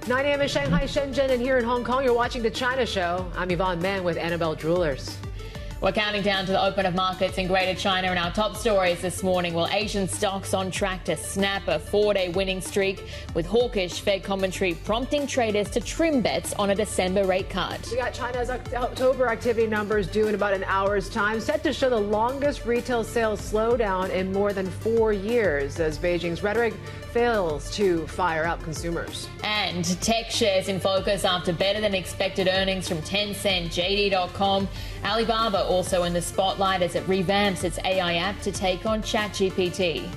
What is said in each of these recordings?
9 a.m. in Shanghai, Shenzhen, and here in Hong Kong, you're watching The China Show. I'm Yvonne Man with Annabelle Jewelers. We're counting down to the open of markets in Greater China, and our top stories this morning. Well, Asian stocks on track to snap a 4-day winning streak, with hawkish Fed commentary prompting traders to trim bets on a December rate cut. We got China's October activity numbers due in about an hour's time, set to show the longest retail sales slowdown in more than 4 years, as Beijing's rhetoric fails to fire up consumers. And tech shares in focus after better than expected earnings from Tencent, JD.com. Alibaba also in the spotlight as it revamps its AI app to take on ChatGPT.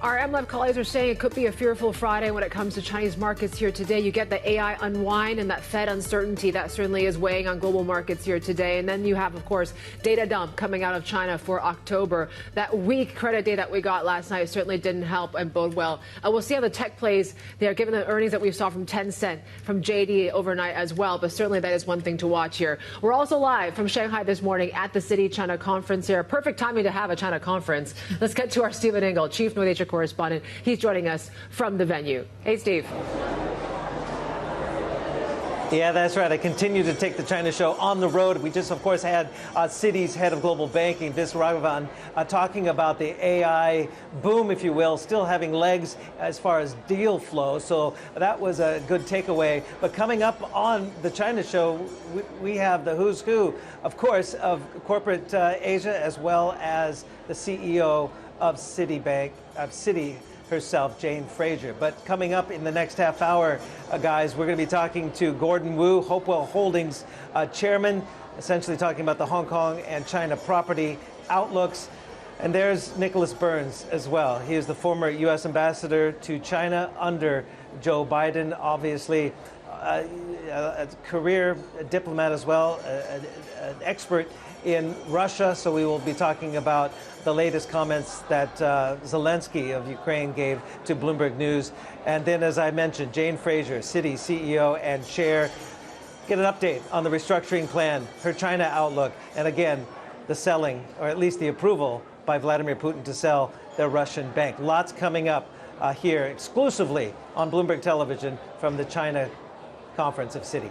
Our MLive colleagues are saying it could be a fearful Friday when it comes to Chinese markets here today. You get the AI unwind and that Fed uncertainty that certainly is weighing on global markets here today. And then you have, of course, data dump coming out of China for October. That weak credit day that we got last night certainly didn't help and bode well. We'll see how the tech plays there, given the earnings that we saw from Tencent, from JD overnight as well. But certainly that is one thing to watch here. We're also live from Shanghai this morning at the Citi China conference here. Perfect timing to have a China conference. Let's get to our Stephen Ingles, Chief North Asia correspondent. He's joining us from the venue. Hey, Steve. Yeah, that's right. I continue to take the China Show on the road. We just, of course, had Citi's head of global banking, Viswaravan, talking about the AI boom, if you will, still having legs as far as deal flow. So that was a good takeaway. But coming up on the China Show, we have the who's who, of course, of corporate Asia, as well as the CEO of Citibank, of Citi herself, Jane Fraser. But coming up in the next half hour, guys, we're going to be talking to Gordon Wu, Hopewell Holdings chairman, essentially talking about the Hong Kong and China property outlooks. And there's Nicholas Burns as well. He is the former U.S. ambassador to China under Joe Biden, obviously a career diplomat as well, an expert in Russia. So we will be talking about the latest comments that Zelensky of Ukraine gave to Bloomberg News. And then, as I mentioned, Jane Fraser, Citi CEO and chair, get an update on the restructuring plan, her China outlook, and again, the selling, or at least the approval by Vladimir Putin to sell their Russian bank. Lots coming up here exclusively on Bloomberg Television from the China conference of Citi.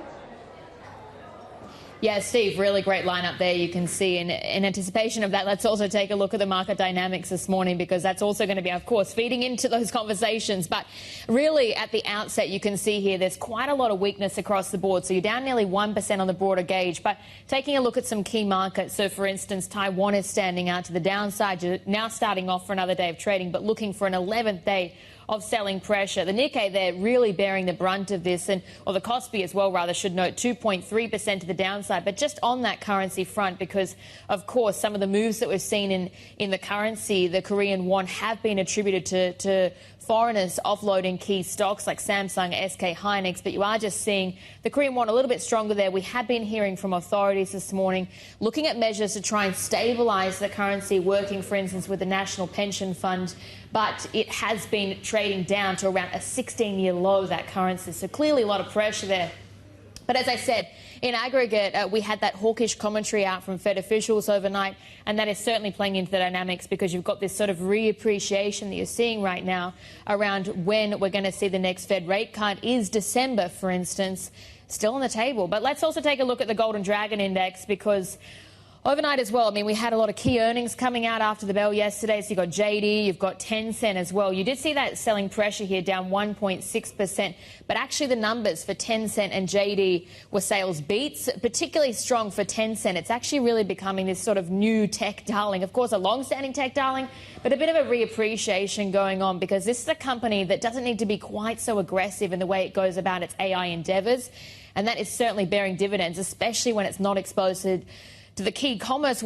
Yeah, Steve, really great lineup there. You can see in anticipation of that, let's also take a look at the market dynamics this morning, because that's also going to be, of course, feeding into those conversations. But really, at the outset, you can see here there's quite a lot of weakness across the board. So you're down nearly 1% on the broader gauge. But taking a look at some key markets, so for instance, Taiwan is standing out to the downside. You're now starting off for another day of trading, but looking for an 11th day of selling pressure. The Nikkei there really bearing the brunt of this, or the Kospi as well, rather, should note 2.3% to the downside. But just on that currency front, because, of course, some of the moves that we've seen in the currency, the Korean won, have been attributed to foreigners offloading key stocks like Samsung, SK Hynix, but you are just seeing the Korean won a little bit stronger there. We have been hearing from authorities this morning looking at measures to try and stabilise the currency, working, for instance, with the National Pension Fund, but it has been trading down to around a 16-year low, that currency. So clearly a lot of pressure there. But as I said, in aggregate, we had that hawkish commentary out from Fed officials overnight, and that is certainly playing into the dynamics, because you've got this sort of reappreciation that you're seeing right now around when we're going to see the next Fed rate cut. Is December, for instance, still on the table? But let's also take a look at the Golden Dragon Index, because overnight as well, I mean, we had a lot of key earnings coming out after the bell yesterday. So you've got JD, you've got Tencent as well. You did see that selling pressure here down 1.6%. But actually the numbers for Tencent and JD were sales beats, particularly strong for Tencent. It's actually really becoming this sort of new tech darling. Of course, a long-standing tech darling, but a bit of a reappreciation going on, because this is a company that doesn't need to be quite so aggressive in the way it goes about its AI endeavours. And that is certainly bearing dividends, especially when it's not exposed to the key e-commerce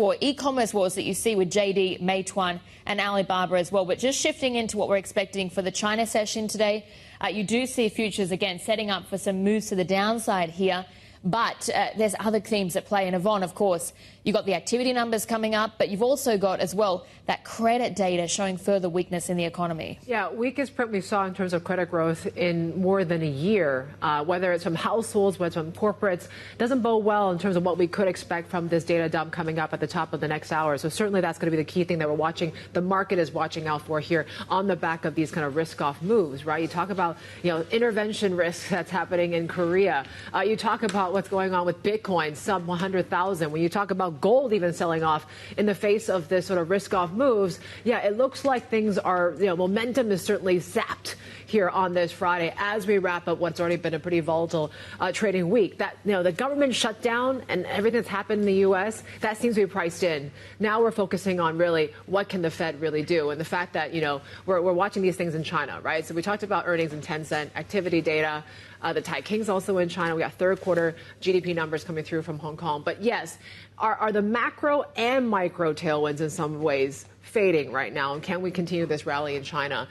wars that you see with JD, Meituan and Alibaba as well. But just shifting into what we're expecting for the China session today, you do see futures, again, setting up for some moves to the downside here. But there's other themes at play. And Yvonne, of course, you've got the activity numbers coming up, but you've also got as well that credit data showing further weakness in the economy. Yeah, weakest print we saw in terms of credit growth in more than a year, whether it's from households, whether it's from corporates, doesn't bode well in terms of what we could expect from this data dump coming up at the top of the next hour. So certainly that's going to be the key thing that we're watching. The market is watching out for here on the back of these kind of risk-off moves, right? You talk about, intervention risk that's happening in Korea. You talk about what's going on with Bitcoin, sub 100,000. When you talk about gold even selling off in the face of this sort of risk-off moves, yeah, it looks like things are, momentum is certainly zapped here on this Friday as we wrap up what's already been a pretty volatile trading week. That, the government shutdown and everything that's happened in the U.S., that seems to be priced in. Now we're focusing on really what can the Fed really do, and the fact that, we're watching these things in China, right? So we talked about earnings in Tencent, activity data. The Thai King's also in China. We got third quarter GDP numbers coming through from Hong Kong. But yes, are the macro and micro tailwinds in some ways fading right now? And can we continue this rally in China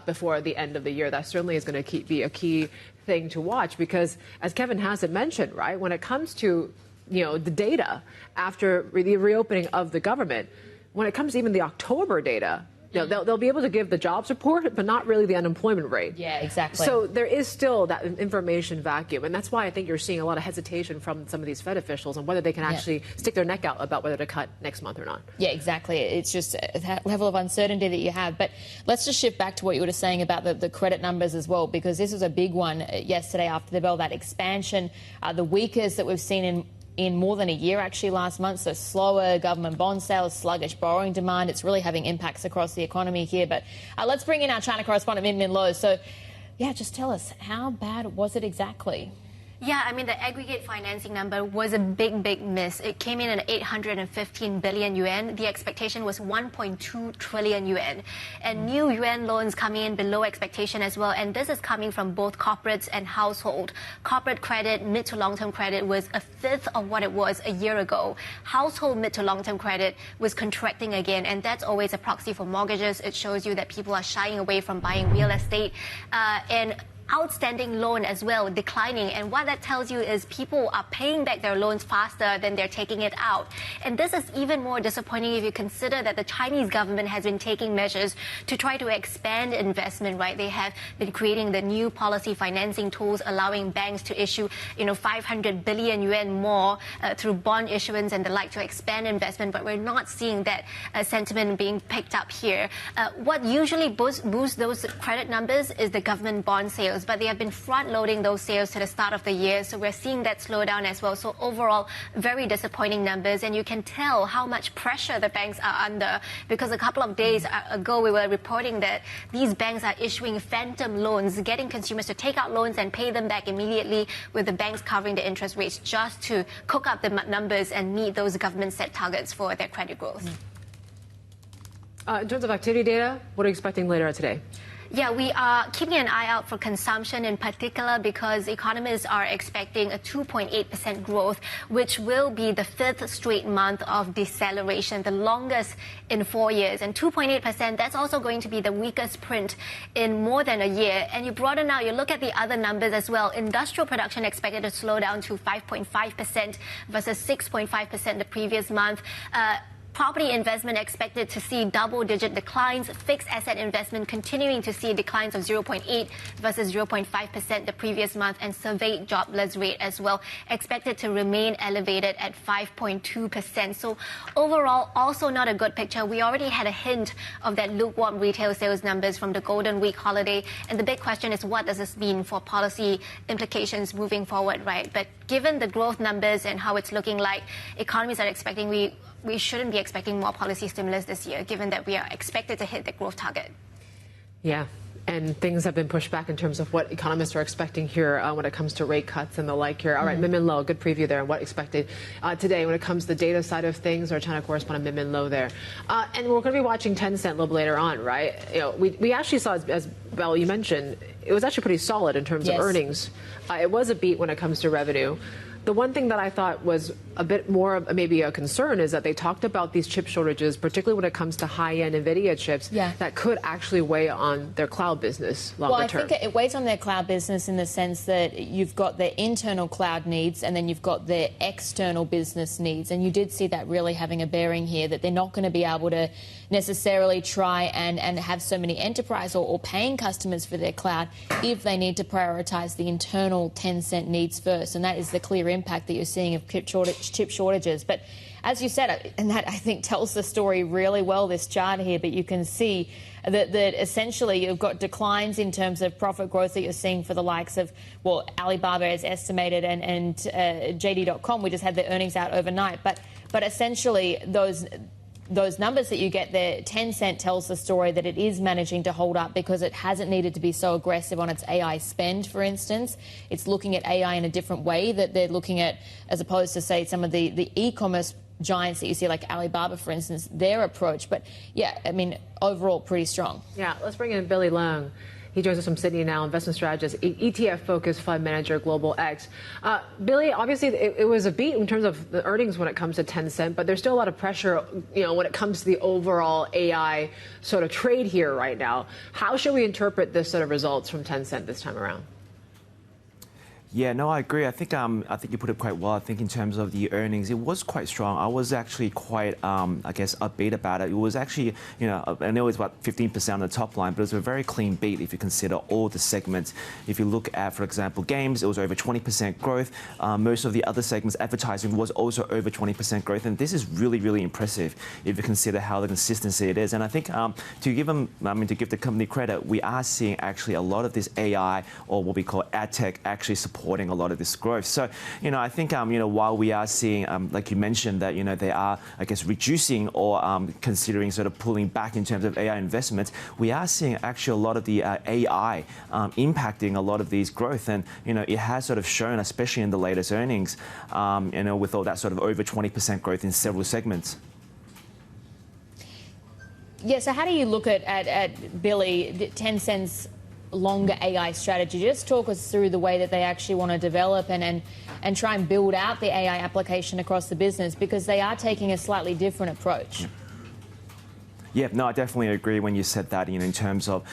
before the end of the year? That certainly is going to be a key thing to watch, because as Kevin Hassett mentioned, right, when it comes to, the data after the reopening of the government, when it comes to even the October data, they'll be able to give the jobs report, but not really the unemployment rate. Yeah, exactly. So there is still that information vacuum. And that's why I think you're seeing a lot of hesitation from some of these Fed officials on whether they can actually stick their neck out about whether to cut next month or not. Yeah, exactly. It's just that level of uncertainty that you have. But let's just shift back to what you were saying about the credit numbers as well, because this was a big one yesterday after the bell, that expansion, the weakest that we've seen in more than a year, actually, last month. So slower government bond sales, sluggish borrowing demand. It's really having impacts across the economy here. But let's bring in our China correspondent, Min Lo. So, yeah, just tell us, how bad was it exactly? Yeah, I mean, the aggregate financing number was a big miss. It came in at 815 billion yuan. The expectation was 1.2 trillion yuan. And new yuan loans coming in below expectation as well. And this is coming from both corporates and household. Corporate credit, mid to long-term credit, was a fifth of what it was a year ago. Household mid to long-term credit was contracting again. And that's always a proxy for mortgages. It shows you that people are shying away from buying real estate. And outstanding loan as well declining, and what that tells you is people are paying back their loans faster than they're taking it out. And this is even more disappointing if you consider that the Chinese government has been taking measures to try to expand investment, right? They have been creating the new policy financing tools, allowing banks to issue 500 billion yuan more through bond issuance and the like to expand investment, but we're not seeing that sentiment being picked up here. What usually boosts those credit numbers is the government bond sales, but they have been front-loading those sales to the start of the year, so we're seeing that slow down as well. So overall, very disappointing numbers, and you can tell how much pressure the banks are under, because a couple of days ago we were reporting that these banks are issuing phantom loans, getting consumers to take out loans and pay them back immediately, with the banks covering the interest rates just to cook up the numbers and meet those government-set targets for their credit growth. In terms of activity data, what are you expecting later today? Yeah, we are keeping an eye out for consumption in particular, because economists are expecting a 2.8% growth, which will be the fifth straight month of deceleration, the longest in 4 years. And 2.8%, that's also going to be the weakest print in more than a year. And you broaden out, you look at the other numbers as well. Industrial production expected to slow down to 5.5% versus 6.5% the previous month. Property investment expected to see double-digit declines. Fixed asset investment continuing to see declines of 0.8 versus 0.5% the previous month. And surveyed jobless rate as well expected to remain elevated at 5.2%. So overall, also not a good picture. We already had a hint of that lukewarm retail sales numbers from the Golden Week holiday. And the big question is, what does this mean for policy implications moving forward, right? But given the growth numbers and how it's looking like, economies are expecting we shouldn't be expecting more policy stimulus this year, given that we are expected to hit the growth target. Yeah, and things have been pushed back in terms of what economists are expecting here when it comes to rate cuts and the like here. All right, Min Lo, good preview there on what expected today when it comes to the data side of things. Our China correspondent Min Lo there. And we're going to be watching Tencent a little bit later on, right? We actually saw, as Belle, you mentioned, it was actually pretty solid in terms of earnings. It was a beat when it comes to revenue. The one thing that I thought was a bit more of maybe a concern is that they talked about these chip shortages, particularly when it comes to high-end NVIDIA chips, that could actually weigh on their cloud business longer term. Well, I think it weighs on their cloud business in the sense that you've got their internal cloud needs and then you've got their external business needs. And you did see that really having a bearing here, that they're not going to be able to necessarily try and have so many enterprise or paying customers for their cloud if they need to prioritise the internal Tencent needs first. And that is the clear impact that you're seeing of chip shortages. But as you said, and that I think tells the story really well, this chart here, but you can see that essentially you've got declines in terms of profit growth that you're seeing for the likes of, well, Alibaba is estimated and JD.com. We just had their earnings out overnight. But essentially those numbers that you get there, Tencent tells the story that it is managing to hold up because it hasn't needed to be so aggressive on its AI spend, for instance. It's looking at AI in a different way that they're looking at, as opposed to, say, some of the e-commerce giants that you see, like Alibaba, for instance, their approach. But, yeah, I mean, overall, pretty strong. Yeah, let's bring in Billy Leung. He joins us from Citi now, investment strategist, ETF-focused fund manager, Global X. Billy, obviously, it was a beat in terms of the earnings when it comes to Tencent, but there's still a lot of pressure, when it comes to the overall AI sort of trade here right now. How should we interpret this sort of results from Tencent this time around? Yeah, no, I agree. I think you put it quite well. I think in terms of the earnings, it was quite strong. I was actually quite, I guess, upbeat about it. It was actually, I know it's about 15% on the top line, but it was a very clean beat if you consider all the segments. If you look at, for example, games, it was over 20% growth. Most of the other segments, advertising, was also over 20% growth, and this is really, really impressive if you consider how the consistency it is. And I think to give the company credit, we are seeing actually a lot of this AI, or what we call ad tech, actually supporting a lot of this growth. So, I think, while we are seeing, like you mentioned, that, they are, I guess, reducing or considering sort of pulling back in terms of AI investments, we are seeing actually a lot of the AI impacting a lot of these growth. And, it has sort of shown, especially in the latest earnings, with all that sort of over 20% growth in several segments. Yeah, so how do you look at Billy, Tencent's longer AI strategy? Just talk us through the way that they actually want to develop and try and build out the AI application across the business, because they are taking a slightly different approach. Yeah, no, I definitely agree when you said that, in terms of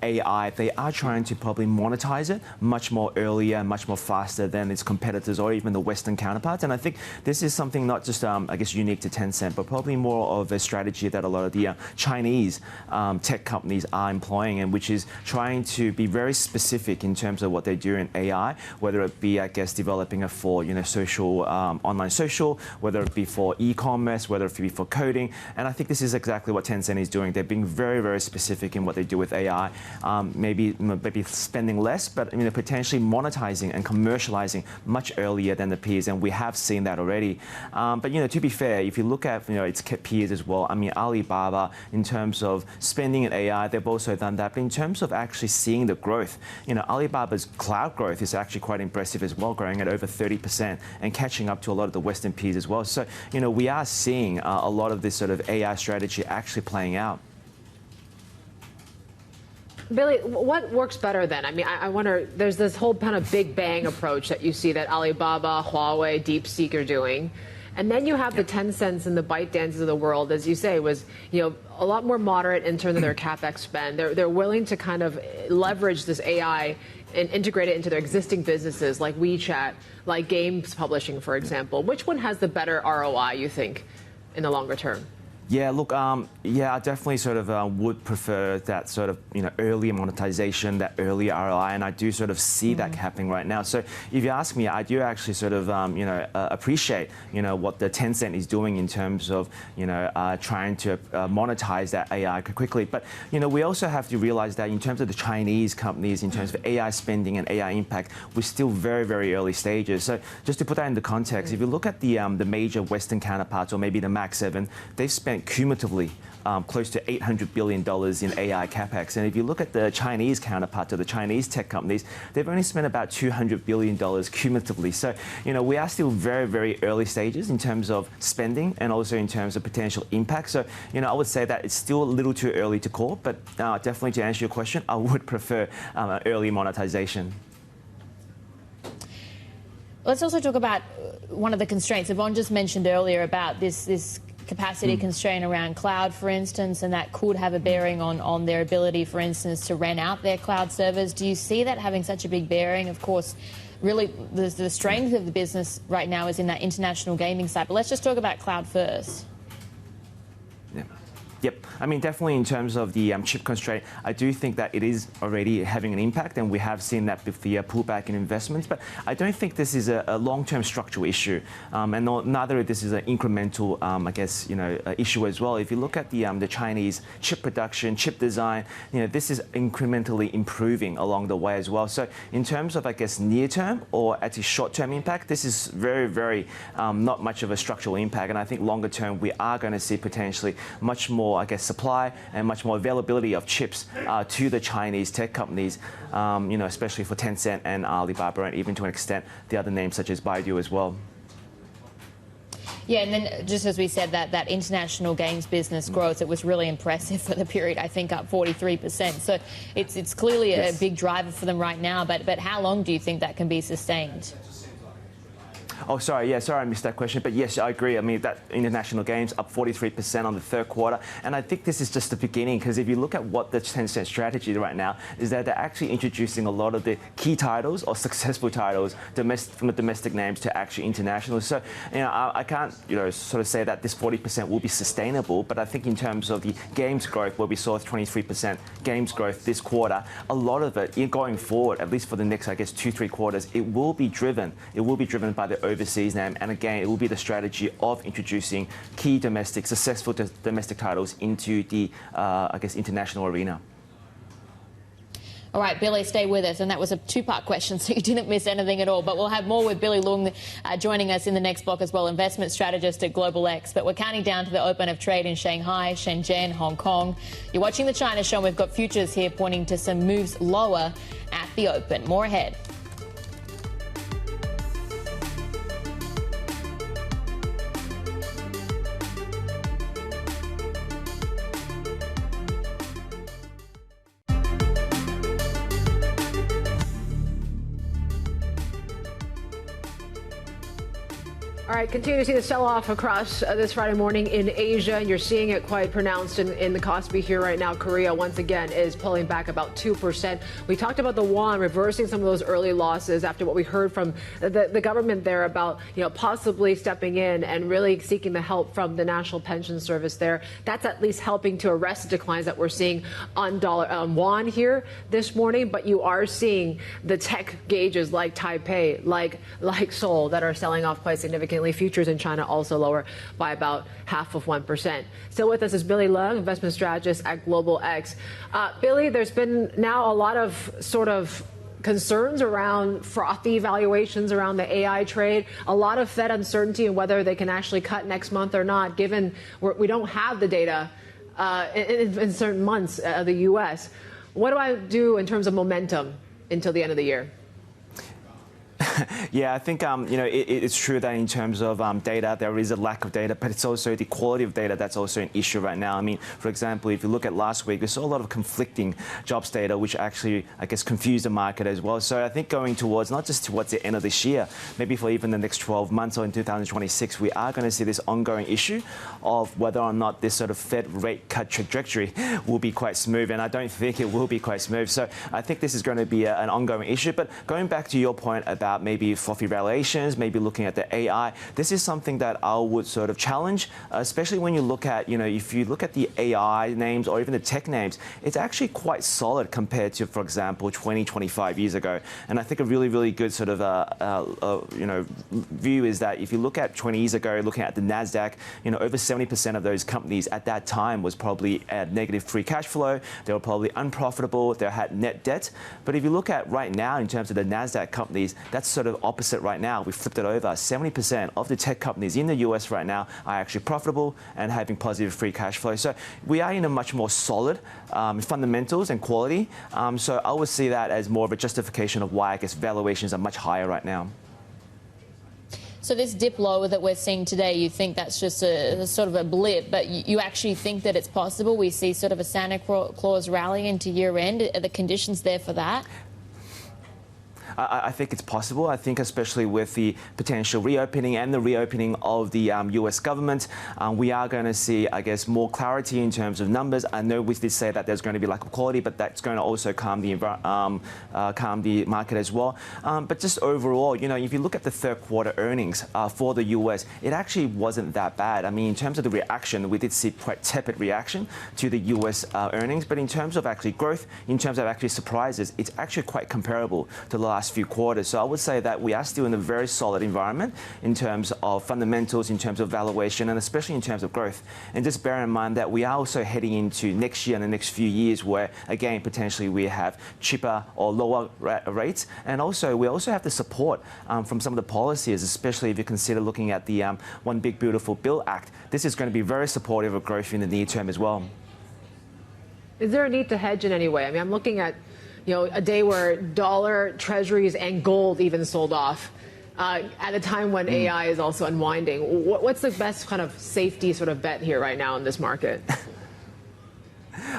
AI, they are trying to probably monetize it much more earlier, much more faster than its competitors or even the Western counterparts. And I think this is something not just, I guess, unique to Tencent, but probably more of a strategy that a lot of the Chinese tech companies are employing, and which is trying to be very specific in terms of what they do in AI, whether it be, I guess, developing it for, social, online social, whether it be for e-commerce, whether it be for coding. And I think this is exactly what Tencent is doing. They're being very, very specific in what they do with AI. Maybe spending less, but potentially monetizing and commercializing much earlier than the peers, and we have seen that already. But to be fair, if you look at its peers as well, Alibaba, in terms of spending in AI, they've also done that. But in terms of actually seeing the growth, Alibaba's cloud growth is actually quite impressive as well, growing at over 30% and catching up to a lot of the Western peers as well. So we are seeing a lot of this sort of AI strategy actually playing out. Billy, what works better then? I wonder, there's this whole kind of big bang approach that you see that Alibaba, Huawei, DeepSeek are doing. And then you have the Tencents and the ByteDances of the world, as you say, was a lot more moderate in terms of their capex spend. They're willing to kind of leverage this AI and integrate it into their existing businesses, like WeChat, like games publishing, for example. Which one has the better ROI, you think, in the longer term? Yeah, look, I definitely sort of would prefer that sort of, early monetization, that early ROI, and I do sort of see that happening right now. So if you ask me, I do actually sort of, appreciate, what the Tencent is doing in terms of, trying to monetize that AI quickly. But, we also have to realize that in terms of the Chinese companies, in terms of AI spending and AI impact, we're still very, very early stages. So just to put that into context, if you look at the major Western counterparts, or maybe the Mac 7, they've spent cumulatively close to $800 billion in AI capex. And if you look at the Chinese counterparts of the Chinese tech companies, they've only spent about $200 billion cumulatively. So, we are still very, very early stages in terms of spending and also in terms of potential impact. So, I would say that it's still a little too early to call, but definitely to answer your question, I would prefer early monetization. Let's also talk about one of the constraints. Yvonne just mentioned earlier about this capacity constraint around cloud, for instance, and that could have a bearing on their ability, for instance, to rent out their cloud servers. Do you see that having such a big bearing? Of course, really, the strength of the business right now is in that international gaming side. But let's just talk about cloud first. Yeah. Yep. I mean, definitely in terms of the chip constraint, I do think that it is already having an impact, and we have seen that with the pullback in investments. But I don't think this is a long-term structural issue, and neither this is an incremental, I guess, issue as well. If you look at the Chinese chip production, chip design, this is incrementally improving along the way as well. So in terms of, I guess, near-term or at a short-term impact, this is very, very not much of a structural impact. And I think longer-term, we are going to see potentially much more, I guess, supply and much more availability of chips to the Chinese tech companies, especially for Tencent and Alibaba, and even to an extent the other names such as Baidu as well. Yeah, and then just as we said, that international games business growth, it was really impressive for the period, I think up 43%. So it's clearly a big driver for them right now, but how long do you think that can be sustained? Oh, sorry. Yeah, sorry I missed that question. But yes, I agree. I mean, that international games up 43% on the third quarter. And I think this is just the beginning, because if you look at what the Tencent strategy right now is that they're actually introducing a lot of the key titles or successful titles from the domestic names to actually international. So, I can't, sort of say that this 40% will be sustainable. But I think in terms of the games growth, where we saw 23% games growth this quarter, a lot of it going forward, at least for the next, I guess, 2-3 quarters, it will be driven by the overseas name, and again, it will be the strategy of introducing key successful domestic titles into the, I guess, international arena. All right, Billy, stay with us. And that was a two-part question, so you didn't miss anything at all. But we'll have more with Billy Leung joining us in the next block as well, investment strategist at Global X. But we're counting down to the open of trade in Shanghai, Shenzhen, Hong Kong. You're watching The China Show, and we've got futures here pointing to some moves lower at the open. More ahead. All right, continue to see the sell-off across this Friday morning in Asia, and you're seeing it quite pronounced in the Kospi here right now. Korea, once again, is pulling back about 2%. We talked about the won reversing some of those early losses after what we heard from the government there about, possibly stepping in and really seeking the help from the National Pension Service there. That's at least helping to arrest the declines that we're seeing on won here this morning. But you are seeing the tech gauges like Taipei, like Seoul, that are selling off quite significantly. Futures in China also lower by about 0.5%. Still with us is Billy Leung, investment strategist at Global X. Billy, there's been now a lot of sort of concerns around frothy valuations around the AI trade, a lot of Fed uncertainty in whether they can actually cut next month or not, given we don't have the data in certain months of the U.S. What do I do in terms of momentum until the end of the year? Yeah, I think it's true that in terms of data, there is a lack of data, but it's also the quality of data that's also an issue right now. I mean, for example, if you look at last week, we saw a lot of conflicting jobs data, which actually, I guess, confused the market as well. So I think going towards, not just towards the end of this year, maybe for even the next 12 months or in 2026, we are going to see this ongoing issue of whether or not this sort of Fed rate cut trajectory will be quite smooth, and I don't think it will be quite smooth. So I think this is going to be an ongoing issue. But going back to your point about maybe frothy valuations, maybe looking at the AI, this is something that I would sort of challenge, especially when you look at, if you look at the AI names or even the tech names, it's actually quite solid compared to, for example, 20, 25 years ago. And I think a really, really good sort of, view is that if you look at 20 years ago, looking at the NASDAQ, over 70% of those companies at that time was probably at negative free cash flow. They were probably unprofitable. They had net debt. But if you look at right now in terms of the NASDAQ companies, that's sort of opposite right now. We flipped it over. 70% of the tech companies in the US right now are actually profitable and having positive free cash flow. So we are in a much more solid fundamentals and quality. So I would see that as more of a justification of why I guess valuations are much higher right now. So this dip lower that we're seeing today, you think that's just a sort of a blip, but you actually think that it's possible we see sort of a Santa Claus rally into year end? Are the conditions there for that? I think it's possible. I think especially with the potential reopening and the reopening of the US government, we are going to see, I guess, more clarity in terms of numbers. I know we did say that there's going to be lack of quality, but that's going to also calm the market as well. But just overall, if you look at the third quarter earnings for the US, it actually wasn't that bad. I mean, in terms of the reaction, we did see quite tepid reaction to the US earnings, but in terms of actually growth, in terms of actually surprises, it's actually quite comparable to the last few quarters. So I would say that we are still in a very solid environment in terms of fundamentals, in terms of valuation, and especially in terms of growth. And just bear in mind that we are also heading into next year and the next few years where, again, potentially we have cheaper or lower rates. And also, we also have the support from some of the policies, especially if you consider looking at the One Big Beautiful Bill Act. This is going to be very supportive of growth in the near term as well. Is there a need to hedge in any way? I mean, I'm looking at, a day where dollar, treasuries, and gold even sold off at a time when AI is also unwinding. What's the best kind of safety sort of bet here right now in this market?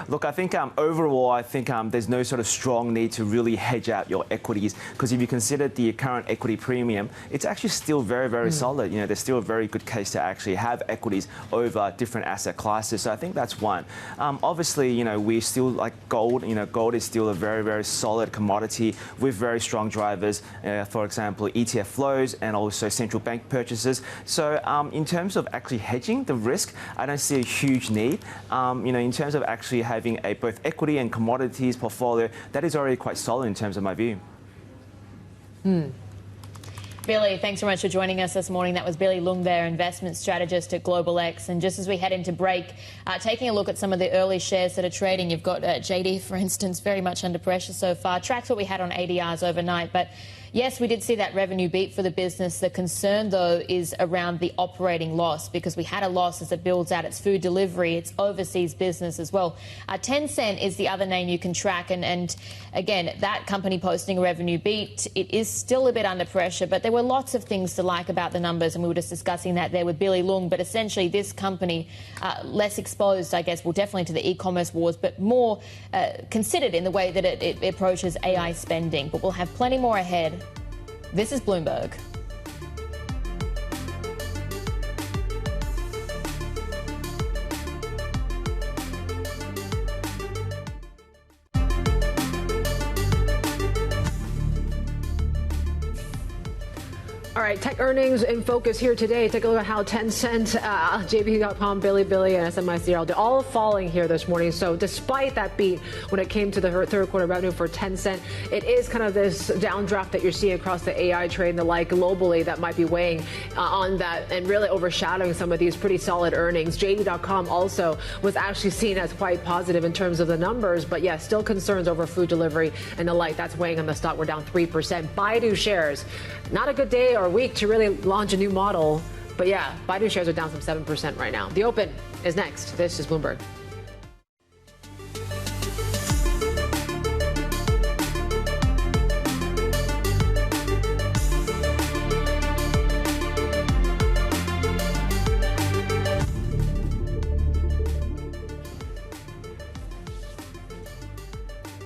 Look, I think overall, I think there's no sort of strong need to really hedge out your equities, because if you consider the current equity premium, it's actually still very, very solid. There's still a very good case to actually have equities over different asset classes. So I think that's one. Obviously, we still like gold. Gold is still a very, very solid commodity with very strong drivers. For example, ETF flows and also central bank purchases. So in terms of actually hedging the risk, I don't see a huge need. In terms of actually having a both equity and commodities portfolio, that is already quite solid in terms of my view. Billy, thanks so much for joining us this morning. That was Billy Leung there, investment strategist at Global X. And just as we head into break, taking a look at some of the early shares that are trading, you've got JD, for instance, very much under pressure so far. Tracks what we had on ADRs overnight, but yes, we did see that revenue beat for the business. The concern, though, is around the operating loss, because we had a loss as it builds out its food delivery, its overseas business as well. Tencent is the other name you can track. And again, that company posting a revenue beat, it is still a bit under pressure, but there were lots of things to like about the numbers, and we were just discussing that there with Billy Leung. But essentially, this company, less exposed, I guess, well, definitely to the e-commerce wars, but more considered in the way that it approaches AI spending. But we'll have plenty more ahead. This is Bloomberg. All right, tech earnings in focus here today. Take a look at how Tencent, JB.com, Bilibili, and SMIC are all falling here this morning. So despite that beat when it came to the third quarter revenue for Tencent, it is kind of this downdraft that you're seeing across the AI trade and the like globally that might be weighing on that and really overshadowing some of these pretty solid earnings. JD.com also was actually seen as quite positive in terms of the numbers, but yeah, still concerns over food delivery and the like. That's weighing on the stock. We're down 3%. Baidu shares, not a good day or week to really launch a new model. But yeah, Baidu shares are down some 7% right now. The Open is next. This is Bloomberg.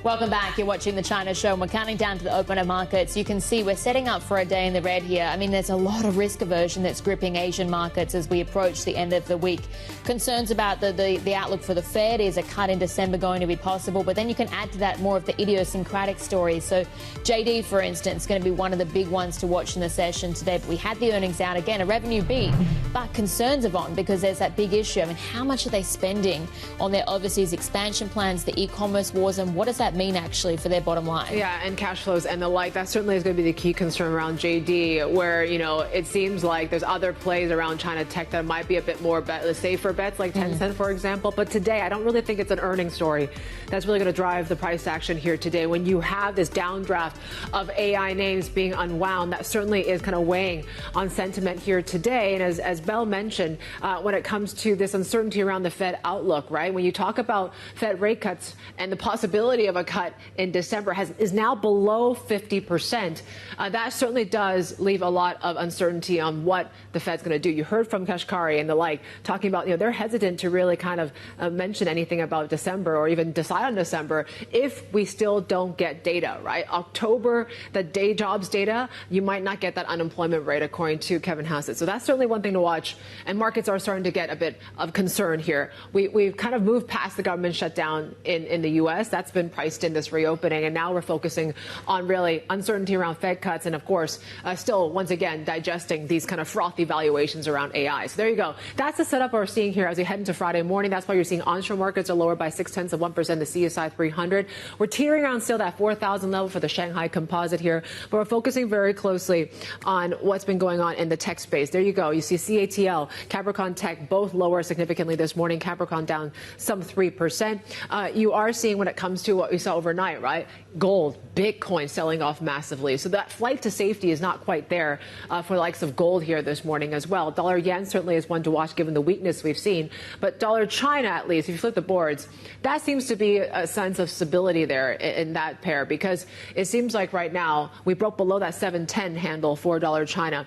Welcome back. You're watching The China Show, and we're counting down to the opener markets. You can see we're setting up for a day in the red here. I mean, there's a lot of risk aversion that's gripping Asian markets as we approach the end of the week. Concerns about the outlook for the Fed. Is a cut in December going to be possible? But then you can add to that more of the idiosyncratic stories. So JD, for instance, is going to be one of the big ones to watch in the session today. But we had the earnings out again, a revenue beat, but concerns are on because there's that big issue. I mean, how much are they spending on their overseas expansion plans, the e-commerce wars, and what does that mean actually for their bottom line? Yeah, and cash flows and the like. That certainly is going to be the key concern around JD, where, it seems like there's other plays around China tech that might be a bit more safer bets, like Tencent, for example. But today, I don't really think it's an earnings story that's really going to drive the price action here today. When you have this downdraft of AI names being unwound, that certainly is kind of weighing on sentiment here today. And as Belle mentioned, when it comes to this uncertainty around the Fed outlook, right? When you talk about Fed rate cuts and the possibility of a cut in December is now below 50%. That certainly does leave a lot of uncertainty on what the Fed's going to do. You heard from Kashkari and the like talking about, they're hesitant to really kind of mention anything about December or even decide on December if we still don't get data, right? October, the day jobs data, you might not get that unemployment rate, according to Kevin Hassett. So that's certainly one thing to watch. And markets are starting to get a bit of concern here. We've kind of moved past the government shutdown in the U.S. That's been priced in this reopening. And now we're focusing on really uncertainty around Fed cuts and, of course, still, once again, digesting these kind of frothy valuations around AI. So there you go. That's the setup we're seeing here as we head into Friday morning. That's why you're seeing onshore markets are lower by 0.6%, the CSI 300. We're teetering around still that 4,000 level for the Shanghai Composite here. But we're focusing very closely on what's been going on in the tech space. There you go. You see CATL, Capricorn Tech, both lower significantly this morning. Capricorn down some 3%. You are seeing when it comes to what we saw overnight, right? Gold, Bitcoin selling off massively. So that flight to safety is not quite there for the likes of gold here this morning as well. Dollar yen certainly is one to watch given the weakness we've seen. But dollar China, at least, if you flip the boards, that seems to be a sense of stability there in that pair, because it seems like right now we broke below that 710 handle for dollar China.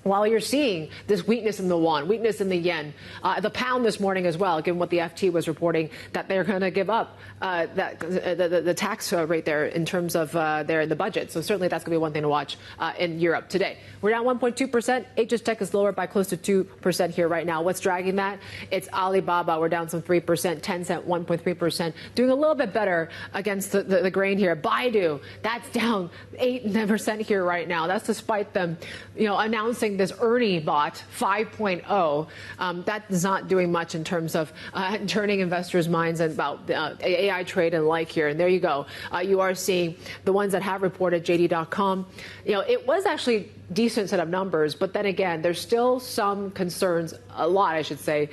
While you're seeing this weakness in the yuan, weakness in the yen, the pound this morning as well, given what the FT was reporting, that they're going to give up the tax rate there in terms of there in the budget. So certainly that's going to be one thing to watch in Europe today. We're down 1.2%. HS Tech is lower by close to 2% here right now. What's dragging that? It's Alibaba. We're down some 3%, Tencent 1.3%, doing a little bit better against the grain here. Baidu, that's down 8% here right now. That's despite them, announcing this Ernie bot 5.0. That is not doing much in terms of turning investors' minds about AI trade and like here. And there you go. You are seeing the ones that have reported, JD.com. It was actually decent set of numbers, but then again, there's still some concerns, a lot, I should say,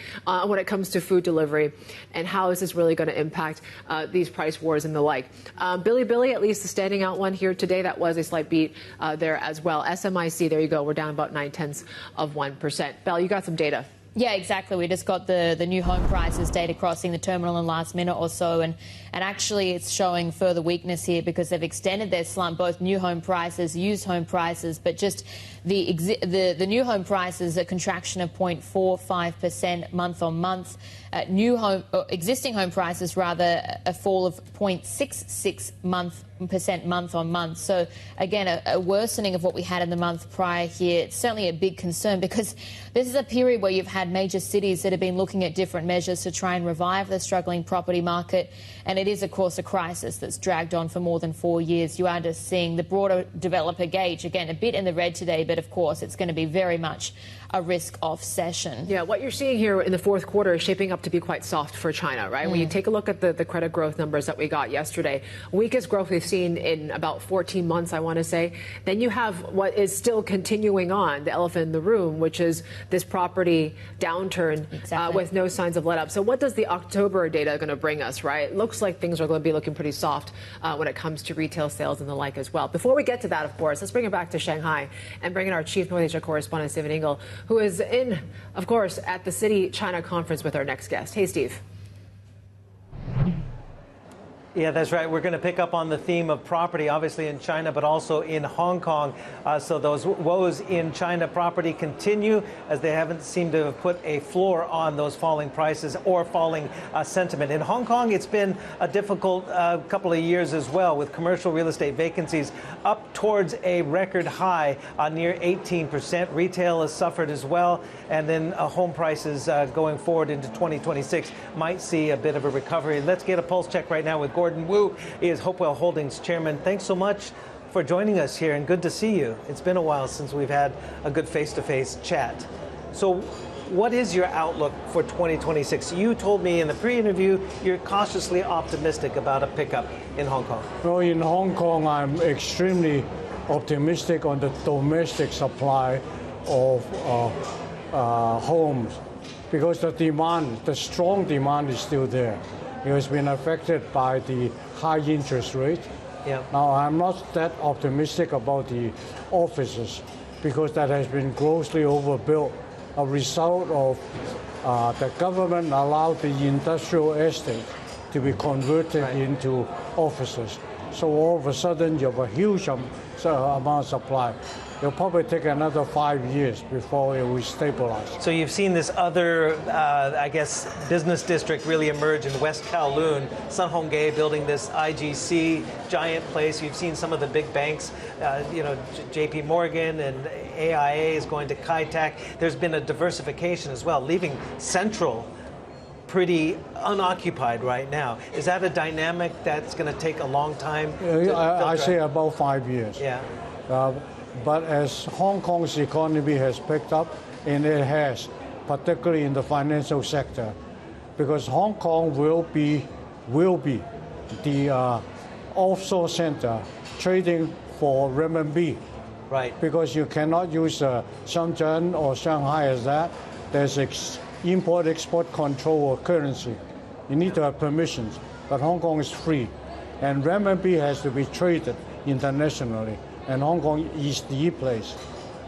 when it comes to food delivery and how is this really going to impact these price wars and the like. Bilibili, at least the standing out one here today, that was a slight beat there as well. SMIC, there you go, we're down about 0.9%. Belle, you got some data. Yeah, exactly. We just got the new home prices data crossing the terminal in the last minute or so, and actually it's showing further weakness here because they've extended their slump, both new home prices, used home prices, but just the new home prices, a contraction of 0.45% month on month. Existing home prices, rather, a fall of 0.66% month on month. So again, a worsening of what we had in the month prior here. It's certainly a big concern because this is a period where you've had major cities that have been looking at different measures to try and revive the struggling property market. And it is, of course, a crisis that's dragged on for more than 4 years. You are just seeing the broader developer gauge, again, a bit in the red today, but of course, it's going to be very much a risk-off session. Yeah, what you're seeing here in the fourth quarter is shaping up to be quite soft for China, right? When you take a look at the credit growth numbers that we got yesterday, weakest growth we've seen in about 14 months, I want to say. Then you have what is still continuing on, the elephant in the room, which is this property downturn with no signs of let-up. So what does the October data going to bring us, right? It looks like things are going to be looking pretty soft when it comes to retail sales and the like as well. Before we get to that, of course, let's bring it back to Shanghai and bring in our chief North Asia correspondent, Stephen Ingles, who is in, of course, at the Citi China conference with our next guest. Hey, Steve. Yeah, that's right. We're going to pick up on the theme of property, obviously in China, but also in Hong Kong. So those woes in China property continue as they haven't seemed to have put a floor on those falling prices or falling sentiment. In Hong Kong, it's been a difficult couple of years as well, with commercial real estate vacancies up towards a record high, near 18%. Retail has suffered as well. And then home prices going forward into 2026 might see a bit of a recovery. Let's get a pulse check right now with Gordon Wu. He is Hopewell Holdings chairman. Thanks so much for joining us here, and good to see you. It's been a while since we've had a good face-to-face chat. So what is your outlook for 2026? You told me in the pre-interview you're cautiously optimistic about a pickup in Hong Kong. Well, in Hong Kong, I'm extremely optimistic on the domestic supply of homes, because the strong demand is still there. It has been affected by the high interest rate. Yeah. Now, I'm not that optimistic about the offices because that has been grossly overbuilt, a result of the government allowed the industrial estate to be converted into offices. So all of a sudden you have a huge amount of supply. It'll probably take another 5 years before it will stabilize. So you've seen this other, I guess, business district really emerge in West Kowloon. Sun Hongdae building this IGC giant place. You've seen some of the big banks, JP Morgan and AIA is going to Kai Tak. There's been a diversification as well, leaving Central pretty unoccupied right now. Is that a dynamic that's going to take a long time? I say about 5 years. Yeah. But as Hong Kong's economy has picked up, and it has, particularly in the financial sector, because Hong Kong will be the offshore center trading for renminbi. Right. Because you cannot use Shenzhen or Shanghai as that. There's import-export control of currency. You need to have permissions, but Hong Kong is free. And renminbi has to be traded internationally, and Hong Kong is the place.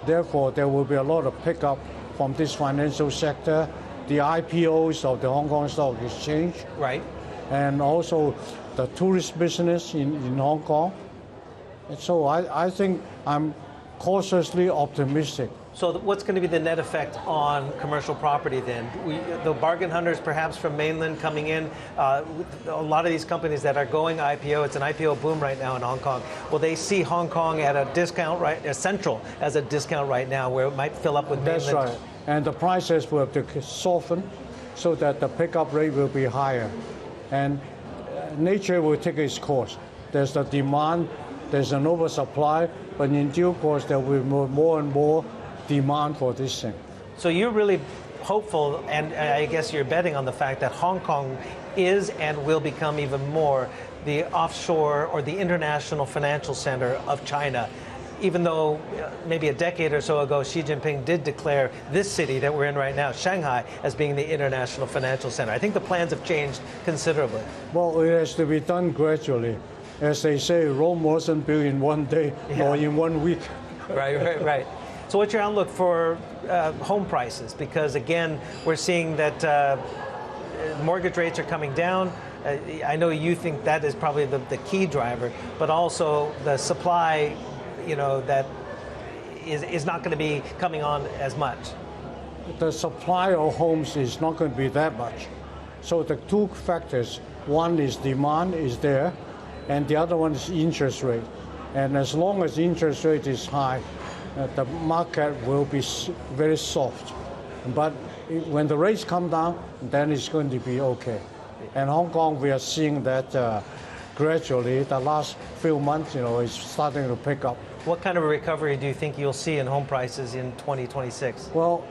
Therefore, there will be a lot of pickup from this financial sector, the IPOs of the Hong Kong Stock Exchange, right, and also the tourist business in Hong Kong. And so I think I'm cautiously optimistic. So what's going to be the net effect on commercial property then? The bargain hunters perhaps from mainland coming in, a lot of these companies that are going IPO, it's an IPO boom right now in Hong Kong. Will they see Hong Kong at a discount, Central as a discount right now where it might fill up with mainland? That's right. And the prices will have to soften so that the pickup rate will be higher. And nature will take its course. There's the demand, there's an oversupply, but in due course there will be more and more demand for this thing. So you're really hopeful, and I guess you're betting on the fact that Hong Kong is and will become even more the offshore or the international financial center of China, even though maybe a decade or so ago Xi Jinping did declare this city that we're in right now, Shanghai, as being the international financial center. I think the plans have changed considerably. Well, it has to be done gradually. As they say, Rome wasn't built in one day or in 1 week. Right. So what's your outlook for home prices? Because again, we're seeing that mortgage rates are coming down. I know you think that is probably the key driver, but also the supply, that is not going to be coming on as much. The supply of homes is not going to be that much. So the two factors, one is demand is there, and the other one is interest rate. And as long as interest rate is high, the market will be very soft. But when the rates come down, then it's going to be okay. And Hong Kong, we are seeing that gradually. The last few months, it's starting to pick up. What kind of a recovery do you think you'll see in home prices in 2026? Well,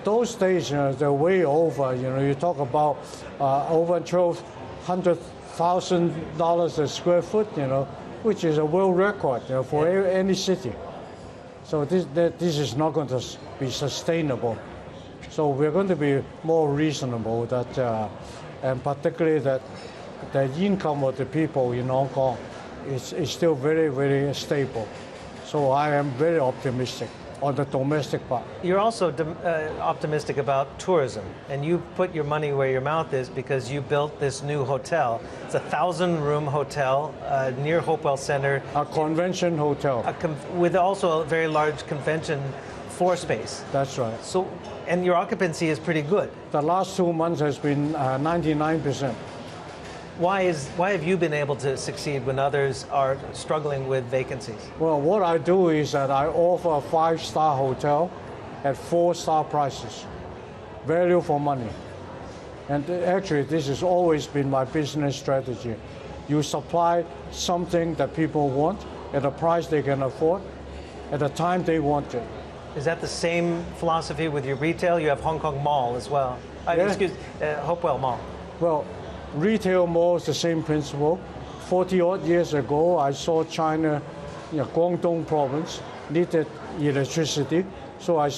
those days, they're way over. You talk about over $1,200,000 a square foot, which is a world record for any city. So this is not going to be sustainable. So we're going to be more reasonable and particularly that the income of the people in Hong Kong is still very, very stable. So I am very optimistic on the domestic part. You're also optimistic about tourism, and you put your money where your mouth is because you built this new hotel. It's a 1,000-room hotel near Hopewell Center. A convention hotel. With also a very large convention floor space. That's right. So, and your occupancy is pretty good. The last 2 months has been 99%. Why have you been able to succeed when others are struggling with vacancies? Well, what I do is that I offer a 5-star hotel at 4-star prices, value for money. And actually, this has always been my business strategy. You supply something that people want at a price they can afford, at a time they want it. Is that the same philosophy with your retail? You have Hong Kong Mall as well. Hopewell Mall. Well, retail mall is the same principle. 40-odd years ago, I saw China, Guangdong province, needed electricity. So I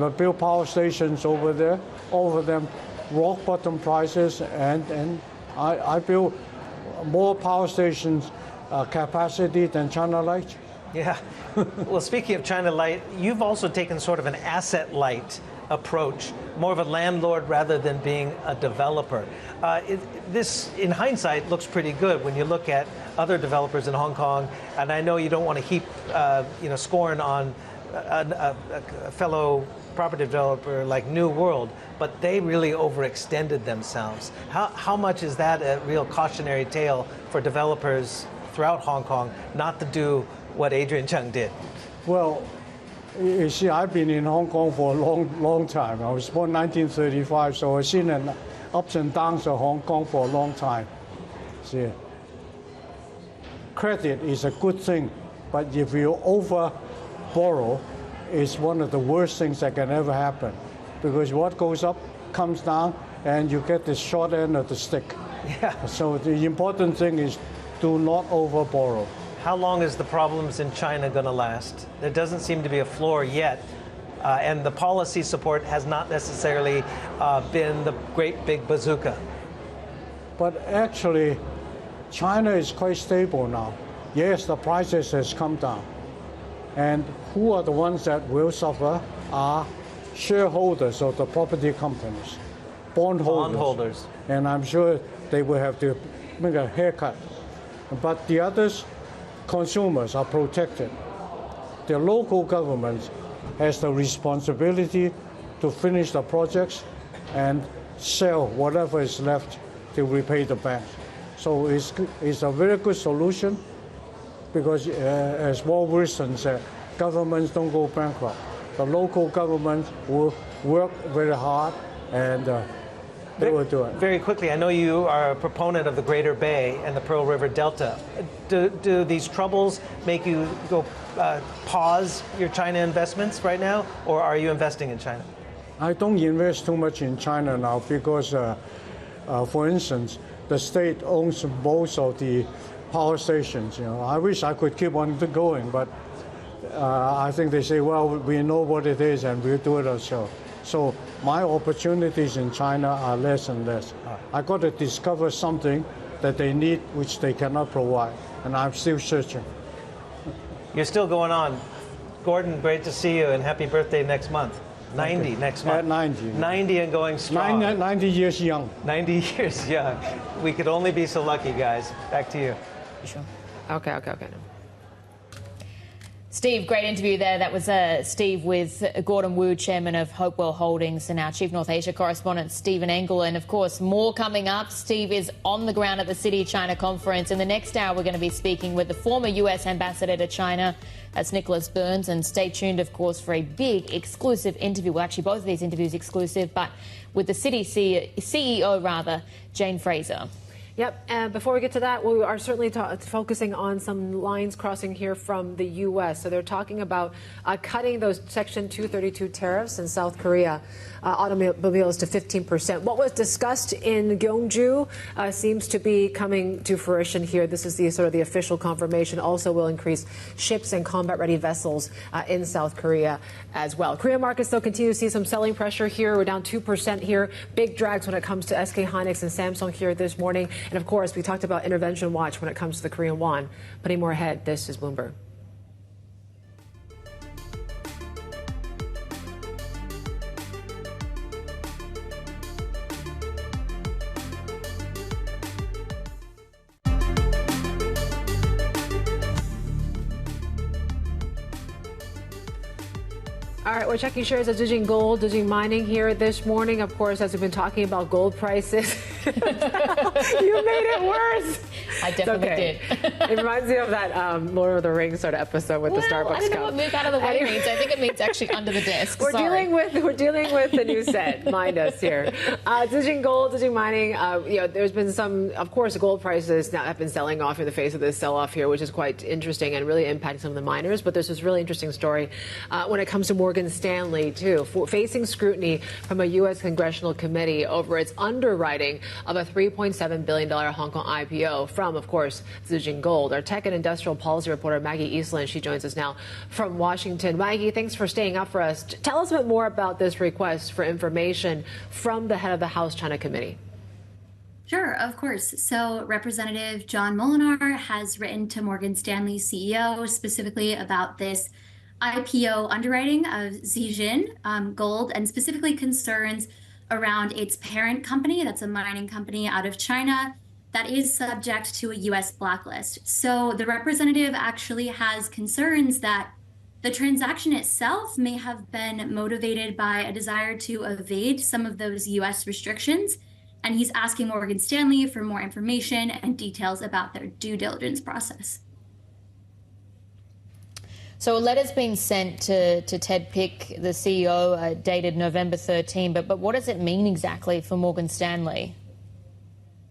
built power stations over there, all of them rock bottom prices, and I built more power stations capacity than China Light. Yeah. Well, speaking of China Light, you've also taken sort of an asset light approach, more of a landlord rather than being a developer. This, in hindsight, looks pretty good when you look at other developers in Hong Kong. And I know you don't want to heap scorn on a fellow property developer like New World, but they really overextended themselves. How much is that a real cautionary tale for developers throughout Hong Kong not to do what Adrian Chung did? Well, you see, I've been in Hong Kong for a long time. I was born in 1935, so I've seen the ups and downs of Hong Kong for a long time. See, credit is a good thing, but if you over borrow, it's one of the worst things that can ever happen, because what goes up comes down, and you get the short end of the stick. Yeah. So the important thing is do not over borrow. How long is the problems in China going to last? There doesn't seem to be a floor yet, and the policy support has not necessarily been the great big bazooka. But actually, China is quite stable now. Yes, the prices has come down. And who are the ones that will suffer are shareholders of the property companies, bondholders. And I'm sure they will have to make a haircut. But the others, consumers, are protected. The local government has the responsibility to finish the projects and sell whatever is left to repay the bank. So it's a very good solution, because as Walt Wilson said, governments don't go bankrupt. The local government will work very hard, and they will do it. Very quickly, I know you are a proponent of the Greater Bay and the Pearl River Delta. Do these troubles make you go pause your China investments right now, or are you investing in China? I don't invest too much in China now because, for instance, the state owns most of the power stations. I wish I could keep on going, but I think they say, well, we know what it is and we'll do it ourselves. So my opportunities in China are less and less. I got to discover something that they need which they cannot provide, and I'm still searching. You're still going on. Gordon, great to see you, and happy birthday next month. 90 next month. 90. 90 and going strong. 90 years young. 90 years young. We could only be so lucky, guys. Back to you. Sure. Okay. Steve, great interview there. That was Steve with Gordon Wu, chairman of Hopewell Holdings, and our Chief North Asia correspondent, Stephen Engel. And, of course, more coming up. Steve is on the ground at the Citi China conference. In the next hour, we're going to be speaking with the former US ambassador to China. That's Nicholas Burns. And stay tuned, of course, for a big exclusive interview. Well, actually, both of these interviews exclusive, but with the Citi CEO, Jane Fraser. Yep, and before we get to that, we are certainly focusing on some lines crossing here from the U.S. So they're talking about cutting those Section 232 tariffs in South Korea, automobiles to 15%. What was discussed in Gyeongju seems to be coming to fruition here. This is the sort of the official confirmation. Also will increase ships and combat-ready vessels in South Korea as well. Korean markets, though, continue to see some selling pressure here. We're down 2% here. Big drags when it comes to SK Hynix and Samsung here this morning. And, of course, we talked about intervention watch when it comes to the Korean won. Putting more ahead, this is Bloomberg. All right, we're checking shares of Zijin Gold, Zijin Mining here this morning. Of course, as we've been talking about gold prices, you made it worse. I definitely did. It reminds me of that Lord of the Rings sort of episode with the Starbucks cup. I don't know what move out of the way means. I think it means actually under the desk. We're dealing with the new set. Mind us here. Zijin Gold, Zijin Mining. There's been some, of course, gold prices now have been selling off in the face of this sell-off here, which is quite interesting and really impacting some of the miners. But there's this really interesting story when it comes to Morgan Stanley, too, facing scrutiny from a U.S. congressional committee over its underwriting of a $3.7 billion Hong Kong IPO from, of course, Zijin Gold. Our tech and industrial policy reporter, Maggie Eastland, she joins us now from Washington. Maggie, thanks for staying up for us. Tell us a bit more about this request for information from the head of the House China Committee. Sure, of course. So Representative John Molinar has written to Morgan Stanley's CEO specifically about this IPO underwriting of Zijin Gold, and specifically concerns around its parent company, that's a mining company out of China, that is subject to a US blacklist. So the representative actually has concerns that the transaction itself may have been motivated by a desire to evade some of those US restrictions. And he's asking Morgan Stanley for more information and details about their due diligence process. So a letter's been sent to Ted Pick, the CEO, dated November 13. But what does it mean exactly for Morgan Stanley?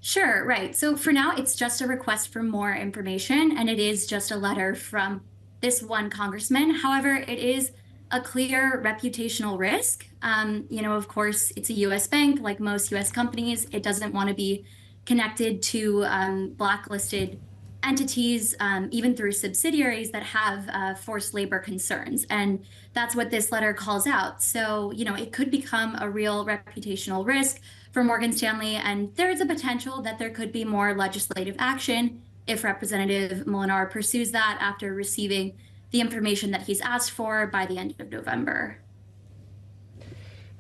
Sure, right. So for now, it's just a request for more information, and it is just a letter from this one congressman. However, it is a clear reputational risk. Of course, it's a U.S. bank, like most U.S. companies. It doesn't want to be connected to blacklisted entities, even through subsidiaries that have forced labor concerns. And that's what this letter calls out. So, it could become a real reputational risk for Morgan Stanley. And there is a potential that there could be more legislative action if Representative Molinar pursues that after receiving the information that he's asked for by the end of November.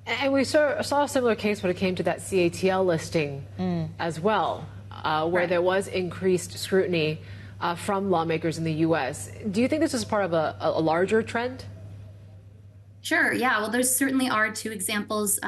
And we saw a similar case when it came to that CATL listing as well, where there was increased scrutiny from lawmakers in the U.S. Do you think this is part of a larger trend? Sure, yeah. Well, there certainly are two examples,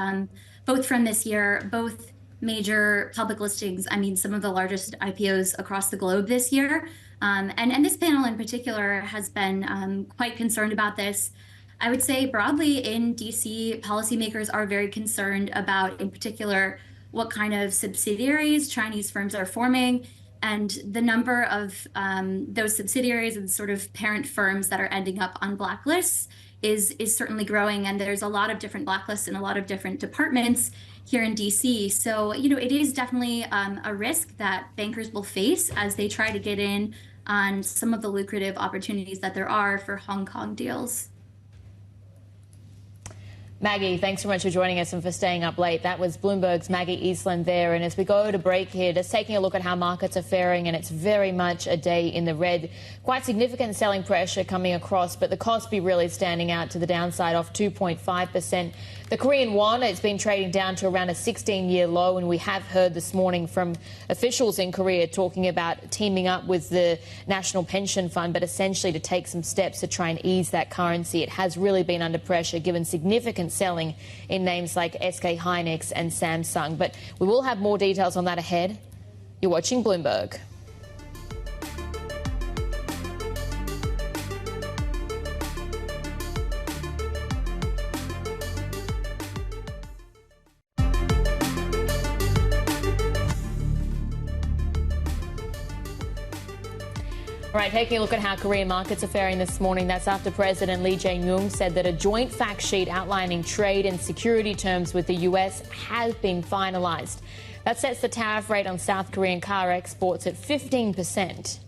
both from this year, both major public listings. I mean, some of the largest IPOs across the globe this year. And this panel in particular has been quite concerned about this. I would say broadly in DC, policymakers are very concerned about, in particular, what kind of subsidiaries Chinese firms are forming, and the number of those subsidiaries and sort of parent firms that are ending up on blacklists is certainly growing. And there's a lot of different blacklists in a lot of different departments here in DC. So, it is definitely a risk that bankers will face as they try to get in on some of the lucrative opportunities that there are for Hong Kong deals. Maggie, thanks so much for joining us and for staying up late. That was Bloomberg's Maggie Eastland there. And as we go to break here, just taking a look at how markets are faring, and it's very much a day in the red. Quite significant selling pressure coming across, but the Kospi really standing out to the downside, off 2.5%. The Korean won, it's been trading down to around a 16-year low, and we have heard this morning from officials in Korea talking about teaming up with the National Pension Fund, but essentially to take some steps to try and ease that currency. It has really been under pressure given significant selling in names like SK Hynix and Samsung. But we will have more details on that ahead. You're watching Bloomberg. All right, taking a look at how Korean markets are faring this morning. That's after President Lee Jae-myung said that a joint fact sheet outlining trade and security terms with the U.S. has been finalized. That sets the tariff rate on South Korean car exports at 15%.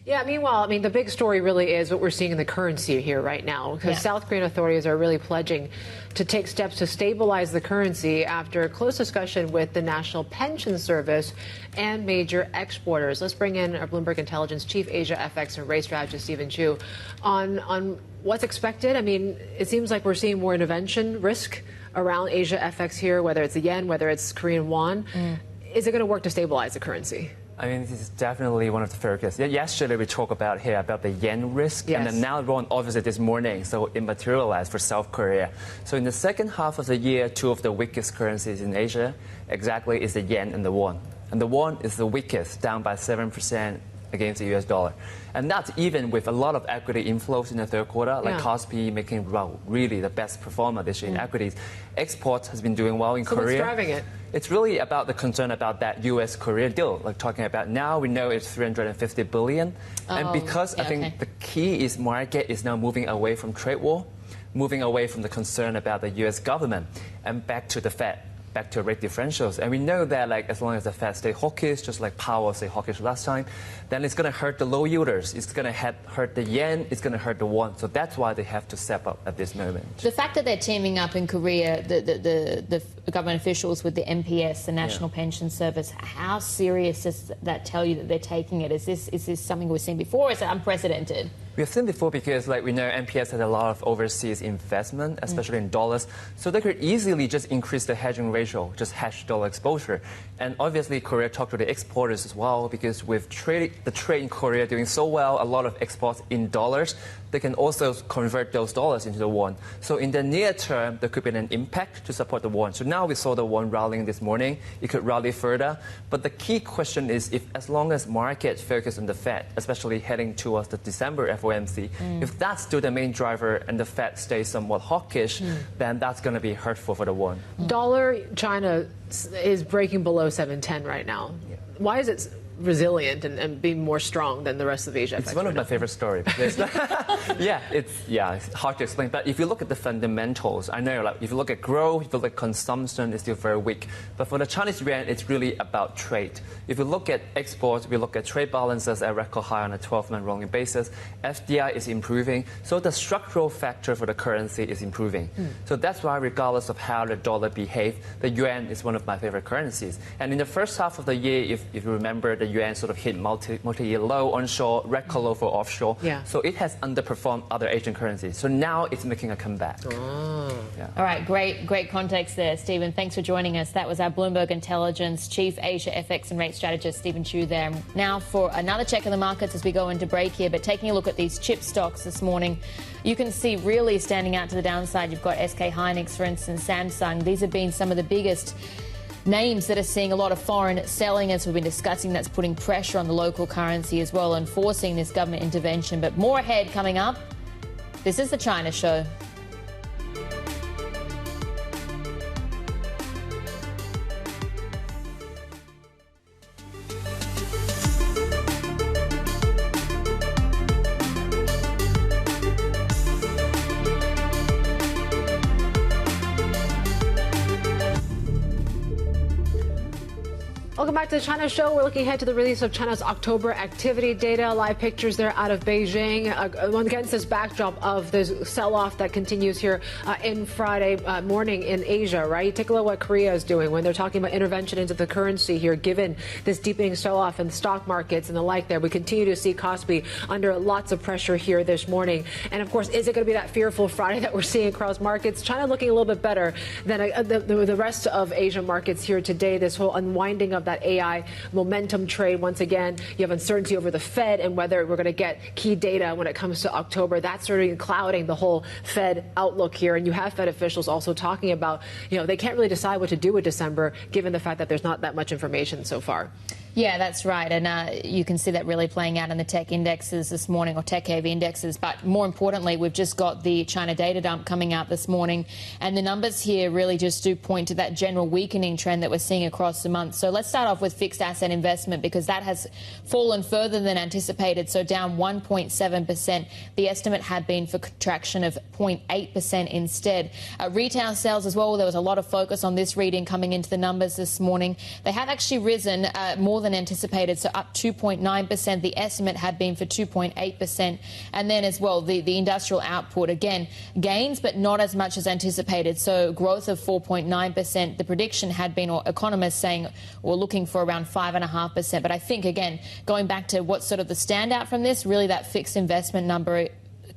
Yeah, meanwhile, the big story really is what we're seeing in the currency here right now, because South Korean authorities are really pledging to take steps to stabilize the currency after a close discussion with the National Pension Service and major exporters. Let's bring in our Bloomberg Intelligence Chief Asia FX and Rate Strategist Stephen Chu on what's expected. It seems like we're seeing more intervention risk around Asia FX here, whether it's the yen, whether it's Korean won. Is it going to work to stabilize the currency? This is definitely one of the focuses. Yesterday we talked about the yen risk, and then now we're on obviously this morning, so it materialized for South Korea. So in the second half of the year, two of the weakest currencies in Asia exactly is the yen and the won. And the won is the weakest, down by 7% against the US dollar. And that's even with a lot of equity inflows in the third quarter, like Kospi making really the best performer this year in equities. Exports has been doing well in Korea. What's driving it? It's really about the concern about that US-Korea deal, like talking about now we know it's $350 billion. And because I think the key is market is now moving away from trade war, moving away from the concern about the US government and back to the Fed, back to rate differentials. And we know that as long as the Fed stay hawkish, just like Powell stayed hawkish last time, then it's going to hurt the low yielders. It's going to hurt the yen. It's going to hurt the won. So that's why they have to step up at this moment. The fact that they're teaming up in Korea, the government officials with the NPS, the National Pension Service, how serious does that tell you that they're taking it? Is this something we've seen before? Or is it unprecedented? We have seen before because, like we know, MPS had a lot of overseas investment, especially in dollars. So they could easily just increase the hedging ratio, just hedge dollar exposure. And obviously, Korea talked to the exporters as well because with the trade in Korea doing so well, a lot of exports in dollars, they can also convert those dollars into the won. So in the near term, there could be an impact to support the won. So now we saw the won rallying this morning. It could rally further. But the key question is if as long as markets focus on the Fed, especially heading towards the December FOMC, if that's still the main driver and the Fed stays somewhat hawkish, then that's going to be hurtful for the won. Dollar China is breaking below 710 right now. Why is it resilient and being more strong than the rest of Asia? It's one of my favorite stories. It's hard to explain. But if you look at the fundamentals, I know like if you look at growth, if you look at consumption, it's still very weak. But for the Chinese yuan, it's really about trade. If you look at exports, we look at trade balances at record high on a 12-month rolling basis. FDI is improving. So the structural factor for the currency is improving. So that's why regardless of how the dollar behaves, the yuan is one of my favorite currencies. And in the first half of the year, if you remember, the yuan sort of hit multi-year low onshore, record low for offshore. So it has underperformed other Asian currencies. So now it's making a comeback. All right, great context there, Stephen. Thanks for joining us. That was our Bloomberg Intelligence Chief Asia FX and Rate Strategist, Stephen Chu there. Now for another check of the markets as we go into break here, but taking a look at these chip stocks this morning, you can see really standing out to the downside. You've got SK Hynix, for instance, Samsung. These have been some of the biggest names that are seeing a lot of foreign selling, as we've been discussing. That's putting pressure on the local currency as well and forcing this government intervention. But more ahead coming up. This is the China Show. Welcome back to the China Show. We're looking ahead to the release of China's October activity data. Live pictures there out of Beijing against this backdrop of the sell-off that continues here in Friday morning in Asia, right? You take a look at what Korea is doing when they're talking about intervention into the currency here, given this deepening sell-off in the stock markets and the like there. We continue to see Kospi under lots of pressure here this morning. And of course, is it going to be that fearful Friday that we're seeing across markets? China looking a little bit better than the rest of Asian markets here today. This whole unwinding of that AI momentum trade. Once again, you have uncertainty over the Fed and whether we're going to get key data when it comes to October. That's sort of clouding the whole Fed outlook here. And you have Fed officials also talking about, they can't really decide what to do with December, given the fact that there's not that much information so far. Yeah, that's right. And you can see that really playing out in the tech indexes this morning, or tech-heavy indexes. But more importantly, we've just got the China data dump coming out this morning. And the numbers here really just do point to that general weakening trend that we're seeing across the month. So let's start off with fixed asset investment, because that has fallen further than anticipated. So down 1.7%. The estimate had been for contraction of 0.8% instead. Retail sales as well. There was a lot of focus on this reading coming into the numbers this morning. They have actually risen more than anticipated, so up 2.9%. The estimate had been for 2.8%. And then as well, the industrial output, again, gains, but not as much as anticipated. So growth of 4.9%. The prediction had been, or economists saying, we're looking for around 5.5%. But I think, again, going back to what's sort of the standout from this, really that fixed investment number,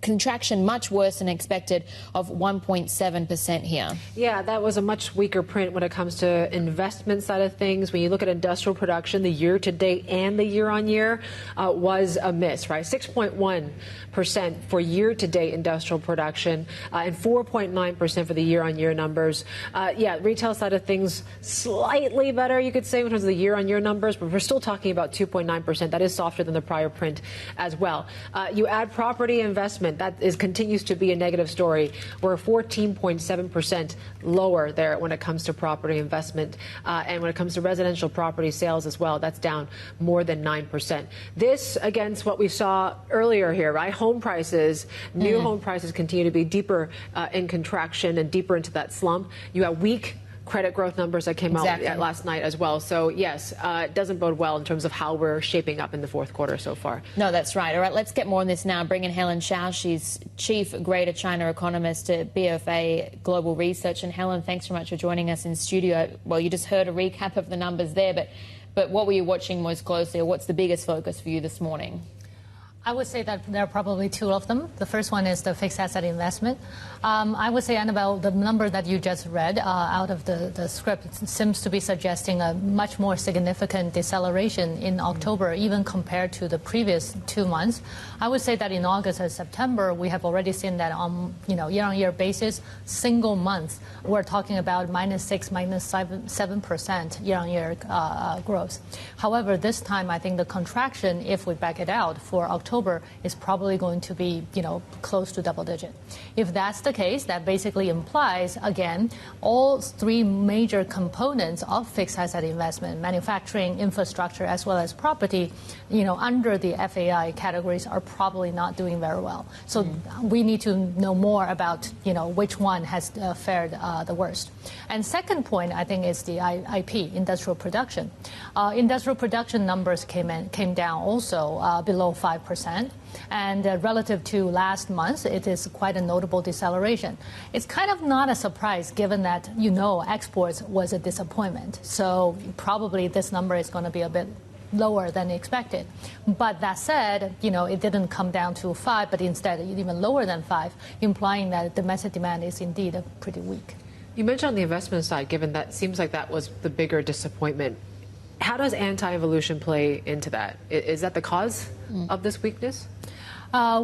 contraction much worse than expected of 1.7% here. Yeah, that was a much weaker print when it comes to investment side of things. When you look at industrial production, the year to date and the year on year was a miss, right? 6.1% for year to date industrial production and 4.9% for the year on year numbers. Retail side of things slightly better, you could say, in terms of the year on year numbers, but we're still talking about 2.9%. That is softer than the prior print as well. You add property investment. That continues to be a negative story. We're 14.7% lower there when it comes to property investment. And when it comes to residential property sales as well, that's down more than 9%. This against what we saw earlier here, right? Home prices, new home prices continue to be deeper in contraction and deeper into that slump. You have weak credit growth numbers that came out last night as well. So, yes, it doesn't bode well in terms of how we're shaping up in the fourth quarter so far. No, that's right. All right, let's get more on this now. Bring in Helen Qiao. She's Chief Greater China Economist at BofA Global Research. And Helen, thanks so much for joining us in studio. Well, you just heard a recap of the numbers there, but what were you watching most closely, or what's the biggest focus for you this morning? I would say that there are probably two of them. The first one is the fixed asset investment. I would say, Annabelle, the number that you just read out of the script seems to be suggesting a much more significant deceleration in October, even compared to the previous 2 months. I would say that in August and September, we have already seen that on year-on-year basis, single month, we're talking about -6%, -7% year-on-year growth. However, this time, I think the contraction, if we back it out for October, is probably going to be, close to double digit. If that's the case, that basically implies, again, all three major components of fixed asset investment, manufacturing, infrastructure, as well as property, under the FAI categories are probably not doing very well. So we need to know more about, which one has fared the worst. And second point, I think, is the IP, industrial production. Industrial production numbers came down also below 5%. And relative to last month, it is quite a notable deceleration. It's kind of not a surprise given that, exports was a disappointment. So probably this number is going to be a bit lower than expected. But that said, it didn't come down to 5, but instead even lower than 5, implying that domestic demand is indeed pretty weak. You mentioned on the investment side, given that seems like that was the bigger disappointment. How does anti-evolution play into that? Is that the cause of this weakness?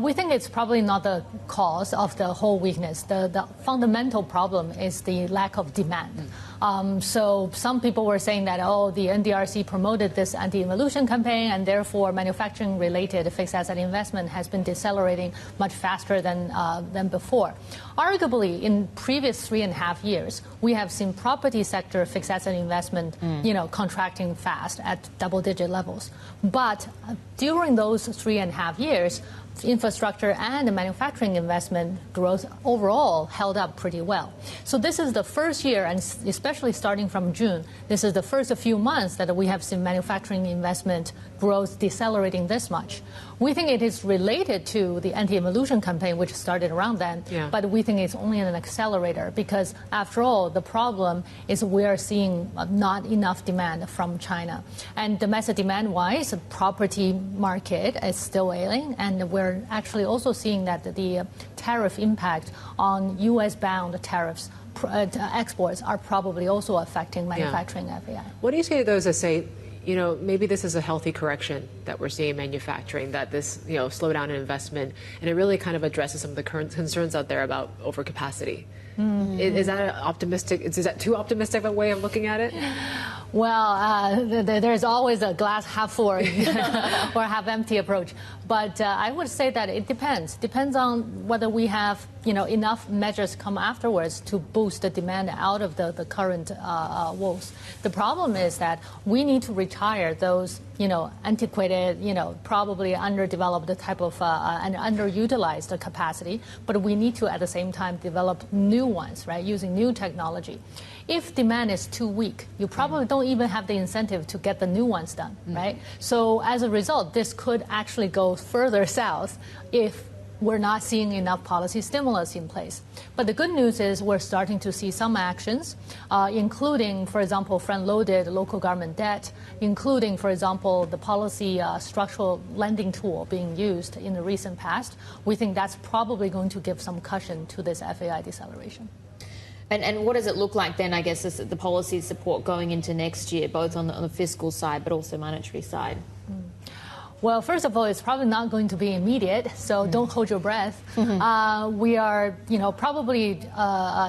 We think it's probably not the cause of the whole weakness. The fundamental problem is the lack of demand. So some people were saying that, the NDRC promoted this anti-evolution campaign and therefore manufacturing-related fixed asset investment has been decelerating much faster than before. Arguably, in previous 3.5 years, we have seen property sector fixed asset investment, contracting fast at double-digit levels. But during those 3.5 years, infrastructure and manufacturing investment growth overall held up pretty well. So this is the first year, and especially starting from June, this is the first few months that we have seen manufacturing investment growth decelerating this much. We think it is related to the anti-evolution campaign, which started around then, but we think it's only an accelerator because, after all, the problem is we are seeing not enough demand from China. And domestic demand-wise, the property market is still ailing, and we're actually also seeing that the tariff impact on U.S.-bound tariffs exports are probably also affecting manufacturing FAI. What do you say to those that say, maybe this is a healthy correction that we're seeing in manufacturing, that this, slowdown in investment, and it really kind of addresses some of the current concerns out there about overcapacity? Is that optimistic? Is that too optimistic of a way of looking at it? Well, there's always a glass half full or half empty approach. But I would say that it depends. Depends on whether we have, enough measures come afterwards to boost the demand out of the current woes. The problem is that we need to retire those, antiquated, probably underdeveloped type of and underutilized capacity. But we need to, at the same time, develop new ones, right, using new technology. If demand is too weak, you probably don't even have the incentive to get the new ones done, right? So as a result, this could actually go further south if we're not seeing enough policy stimulus in place. But the good news is we're starting to see some actions, including, for example, front-loaded local government debt, including, for example, the policy structural lending tool being used in the recent past. We think that's probably going to give some cushion to this FAI deceleration. And what does it look like then, I guess, is the policy support going into next year, both on the fiscal side but also monetary side? Well, first of all, it's probably not going to be immediate, so don't hold your breath. We are, probably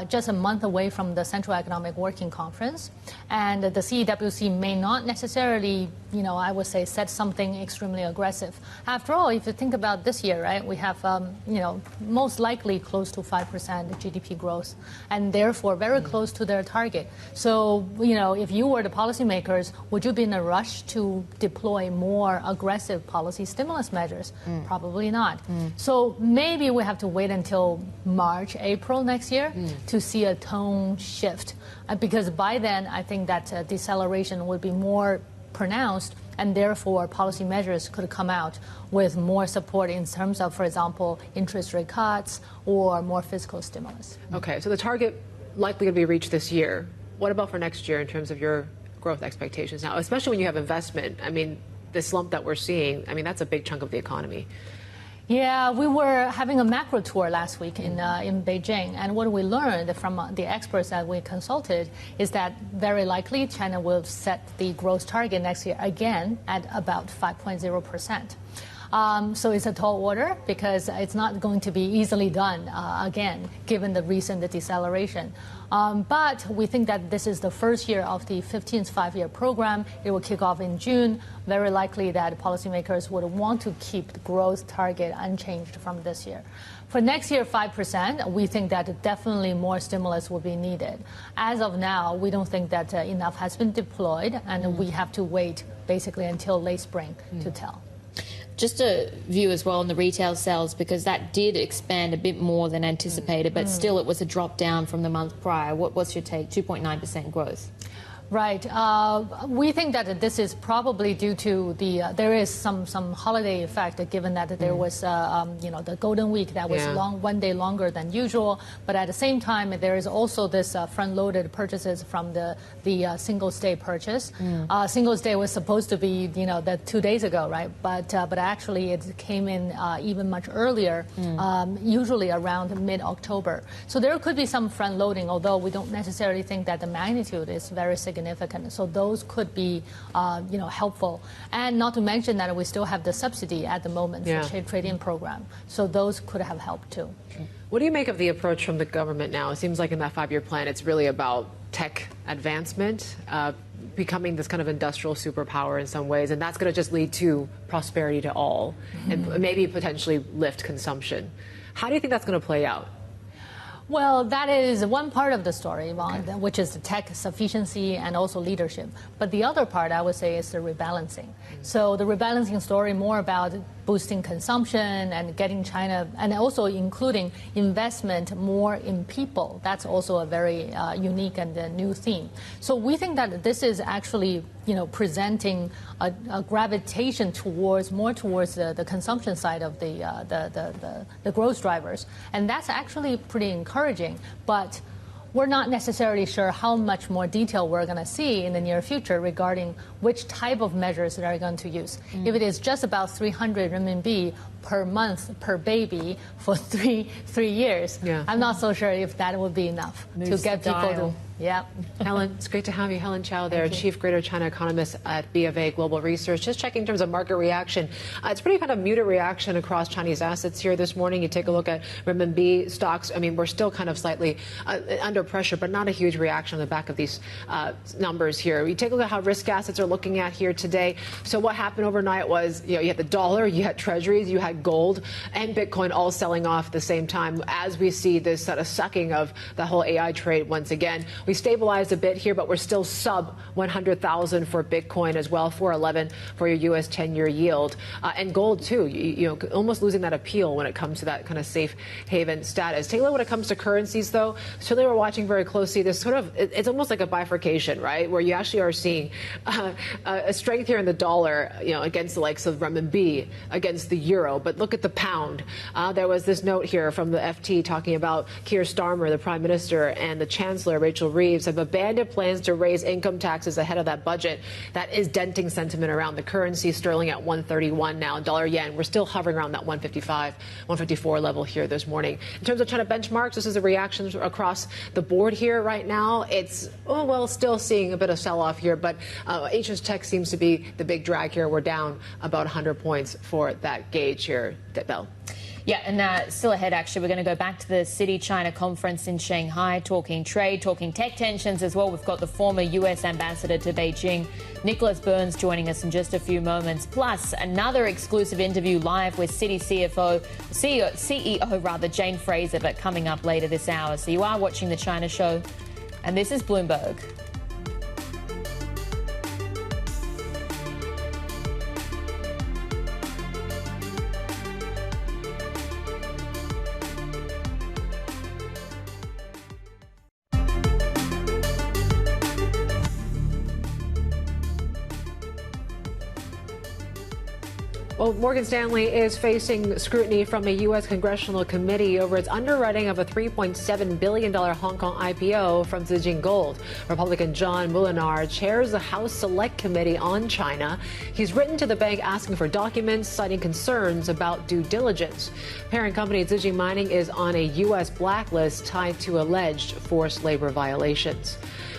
just a month away from the Central Economic Working Conference, and the CEWC may not necessarily, I would say, set something extremely aggressive. After all, if you think about this year, right, we have, most likely close to 5% GDP growth, and therefore very close to their target. So, if you were the policymakers, would you be in a rush to deploy more aggressive policy stimulus measures? Probably not. So maybe we have to wait until March, April next year to see a tone shift. Because by then, I think that deceleration would be more pronounced, and therefore policy measures could come out with more support in terms of, for example, interest rate cuts or more fiscal stimulus. Okay, so the target likely to be reached this year. What about for next year in terms of your growth expectations now, especially when you have investment? I mean, the slump that we're seeing, that's a big chunk of the economy. Yeah, we were having a macro tour last week in Beijing, and what we learned from the experts that we consulted is that very likely China will set the growth target next year again at about 5.0%. So it's a tall order because it's not going to be easily done again, given the recent deceleration. But we think that this is the first year of the 15th five-year program. It will kick off in June. Very likely that policymakers would want to keep the growth target unchanged from this year. For next year, 5%, we think that definitely more stimulus will be needed. As of now, we don't think that enough has been deployed, and we have to wait basically until late spring to tell. Just a view as well on the retail sales, because that did expand a bit more than anticipated, but still it was a drop down from the month prior. What's your take? 2.9% growth. Right. We think that this is probably due to there is some holiday effect, given that there was the Golden Week that was one day longer than usual. But at the same time, there is also this front-loaded purchases from the Singles Day purchase. Singles Day was supposed to be the 2 days ago, right? But actually it came in even much earlier, usually around mid-October. So there could be some front-loading, although we don't necessarily think that the magnitude is very significant. So those could be, helpful. And not to mention that we still have the subsidy at the moment for trade-in program. So those could have helped too. What do you make of the approach from the government now? It seems like in that five-year plan, it's really about tech advancement, becoming this kind of industrial superpower in some ways, and that's going to just lead to prosperity to all, and maybe potentially lift consumption. How do you think that's going to play out? Well, that is one part of the story, Yvonne, which is the tech sufficiency and also leadership. But the other part, I would say, is the rebalancing. So the rebalancing story more about boosting consumption and getting China, and also including investment more in people. That's also a very unique and new theme. So we think that this is actually, presenting a gravitation towards the consumption side of the growth drivers, and that's actually pretty encouraging. But we're not necessarily sure how much more detail we're going to see in the near future regarding which type of measures that are going to use. If it is just about 300 RMB per month per baby for three years, I'm not so sure if that would be enough to get people to. Yeah. Helen, it's great to have you. Helen Qiao there, Chief Greater China Economist at BofA Global Research. Just checking in terms of market reaction. It's pretty kind of muted reaction across Chinese assets here this morning. You take a look at renminbi stocks. I mean, we're still kind of slightly under pressure, but not a huge reaction on the back of these numbers here. You take a look at how risk assets are looking at here today. So what happened overnight was, you had the dollar, you had treasuries, you had gold, and Bitcoin all selling off at the same time as we see this sort of sucking of the whole AI trade once again. We stabilized a bit here, but we're still sub 100,000 for Bitcoin as well, 411 for your U.S. 10-year yield. And gold, too, almost losing that appeal when it comes to that kind of safe haven status. Take a look when it comes to currencies, though. Certainly we're watching very closely this sort of, it's almost like a bifurcation, right, where you actually are seeing a strength here in the dollar, against the likes of renminbi, against the euro. But look at the pound. There was this note here from the FT talking about Keir Starmer, the Prime Minister, and the Chancellor, Rachel Reeves, have abandoned plans to raise income taxes ahead of that budget. That is denting sentiment around the currency. Sterling at 131 now. Dollar yen, we're still hovering around that 155, 154 level here this morning. In terms of China benchmarks, this is a reaction across the board here right now. It's, still seeing a bit of sell-off here, but HS Tech seems to be the big drag here. We're down about 100 points for that gauge here, Bell. Yeah, and still ahead, actually, we're going to go back to the Citi China conference in Shanghai, talking trade, talking tech tensions as well. We've got the former U.S. ambassador to Beijing, Nicholas Burns, joining us in just a few moments. Plus, another exclusive interview live with Citi CEO, Jane Fraser, but coming up later this hour. So you are watching The China Show, and this is Bloomberg. Well, Morgan Stanley is facing scrutiny from a U.S. congressional committee over its underwriting of a $3.7 billion Hong Kong IPO from Zijin Gold. Republican John Molinar chairs the House Select Committee on China. He's written to the bank asking for documents, citing concerns about due diligence. Parent company Zijin Mining is on a U.S. blacklist tied to alleged forced labor violations.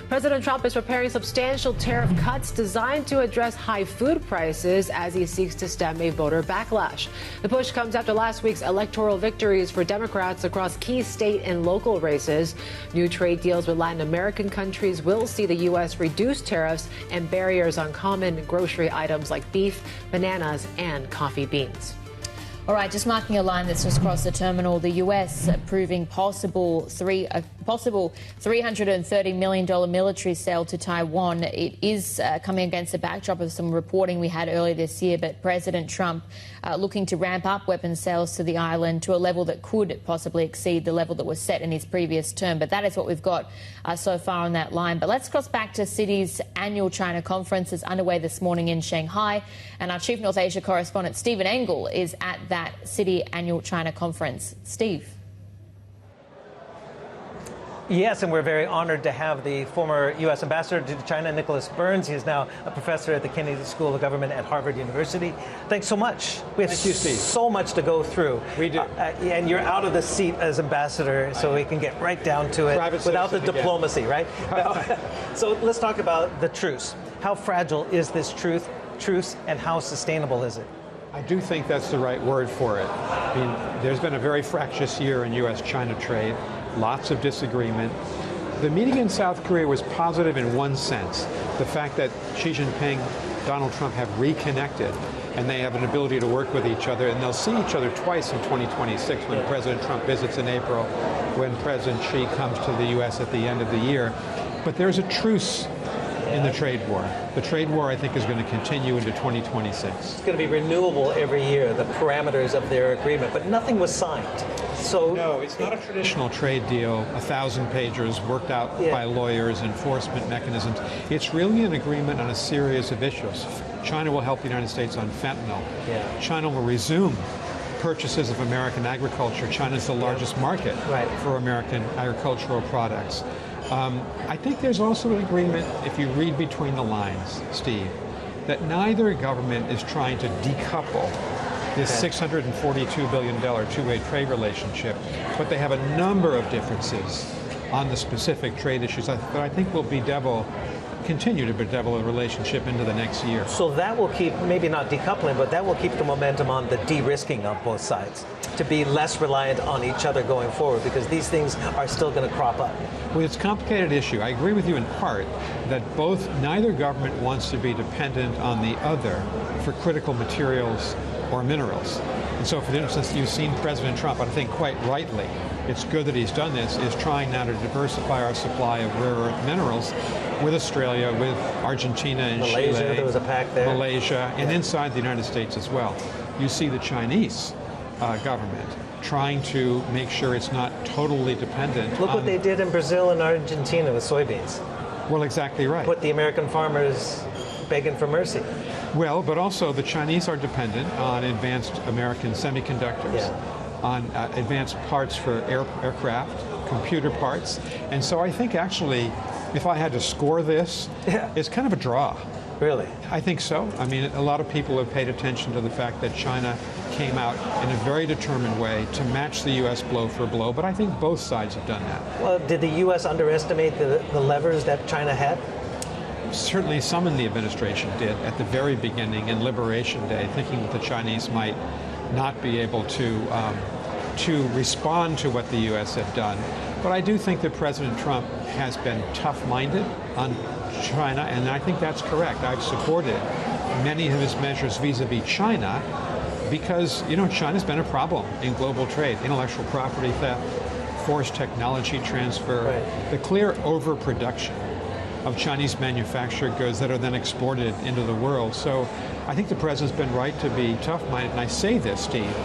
President Trump is preparing substantial tariff cuts designed to address high food prices as he seeks to stem a voter backlash. The push comes after last week's electoral victories for Democrats across key state and local races. New trade deals with Latin American countries will see the U.S. reduce tariffs and barriers on common grocery items like beef, bananas, and coffee beans. All right, just marking a line that's just crossed the terminal. The U.S. approving possible $330 million military sale to Taiwan. It is coming against the backdrop of some reporting we had earlier this year, but President Trump looking to ramp up weapons sales to the island to a level that could possibly exceed the level that was set in his previous term. But that is what we've got so far on that line. But let's cross back to Citi's annual China conference is underway this morning in Shanghai. And our Chief North Asia correspondent, Stephen Engel, is at that Citi annual China conference. Steve. Yes, and we're very honored to have the former U.S. ambassador to China, Nicholas Burns. He is now a professor at the Kennedy School of Government at Harvard University. Thanks so much. We have so much to go through. We do. And you're out of the seat as ambassador, so we can get right down to it without the diplomacy, right? So let's talk about the truce. How fragile is this truce, and how sustainable is it? I do think that's the right word for it. I mean, there's been a very fractious year in U.S.-China trade, lots of disagreement. The meeting in South Korea was positive in one sense, the fact that Xi Jinping, Donald Trump have reconnected, and they have an ability to work with each other, and they'll see each other twice in 2026 when President Trump visits in April, when President Xi comes to the U.S. at the end of the year. But there's a truce in the trade war. The trade war, I think, is going to continue into 2026. It's going to be renewable every year, the parameters of their agreement, but nothing was signed. So no, it's not a traditional trade deal, 1,000 pages worked out by lawyers, enforcement mechanisms. It's really an agreement on a series of issues. China will help the United States on fentanyl. China will resume purchases of American agriculture. China is the largest market for American agricultural products. I think there's also an agreement, if you read between the lines, Steve, that neither government is trying to decouple this $642 billion two-way trade relationship, but they have a number of differences on the specific trade issues that I think will continue to bedevil the relationship into the next year. So that will keep, maybe not decoupling, but that will keep the momentum on the de-risking of both sides, to be less reliant on each other going forward, because these things are still going to crop up. Well, it's a complicated issue. I agree with you in part that neither government wants to be dependent on the other for critical materials or minerals. And so, for instance, you've seen President Trump, I think quite rightly, it's good that he's done this, is trying now to diversify our supply of rare earth minerals with Australia, with Argentina and Malaysia, Chile. there was a pact there. Malaysia, and inside the United States as well. You see the Chinese government trying to make sure it's not totally dependent. Look what they did in Brazil and Argentina with soybeans. Well, exactly right. Put the American farmers begging for mercy. Well, but also the Chinese are dependent on advanced American semiconductors, on advanced parts for aircraft, computer parts. And so I think actually, if I had to score this, it's kind of a draw. Really? I think so. I mean, a lot of people have paid attention to the fact that China came out in a very determined way to match the U.S. blow for blow, but I think both sides have done that. Well, did the U.S. underestimate the levers that China had? Certainly some in the administration did at the very beginning in Liberation Day, thinking that the Chinese might not be able to respond to what the U.S. had done. But I do think that President Trump has been tough-minded on China, and I think that's correct. I've supported many of his measures vis-a-vis China because, you know, China's been a problem in global trade, intellectual property theft, forced technology transfer, the clear overproduction of Chinese manufactured goods that are then exported into the world. So I think the president's been right to be tough-minded, and I say this, Steve,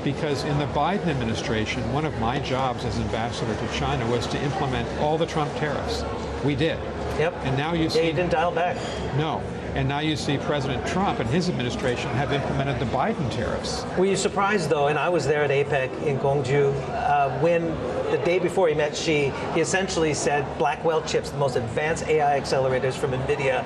because in the Biden administration, one of my jobs as ambassador to China was to implement all the Trump tariffs. We did. Yep. And now you see... you didn't dial back. No. And now you see President Trump and his administration have implemented the Biden tariffs. Were you surprised, though, and I was there at APEC in Gwangju, when the day before he met Xi, he essentially said Blackwell chips, the most advanced AI accelerators from NVIDIA,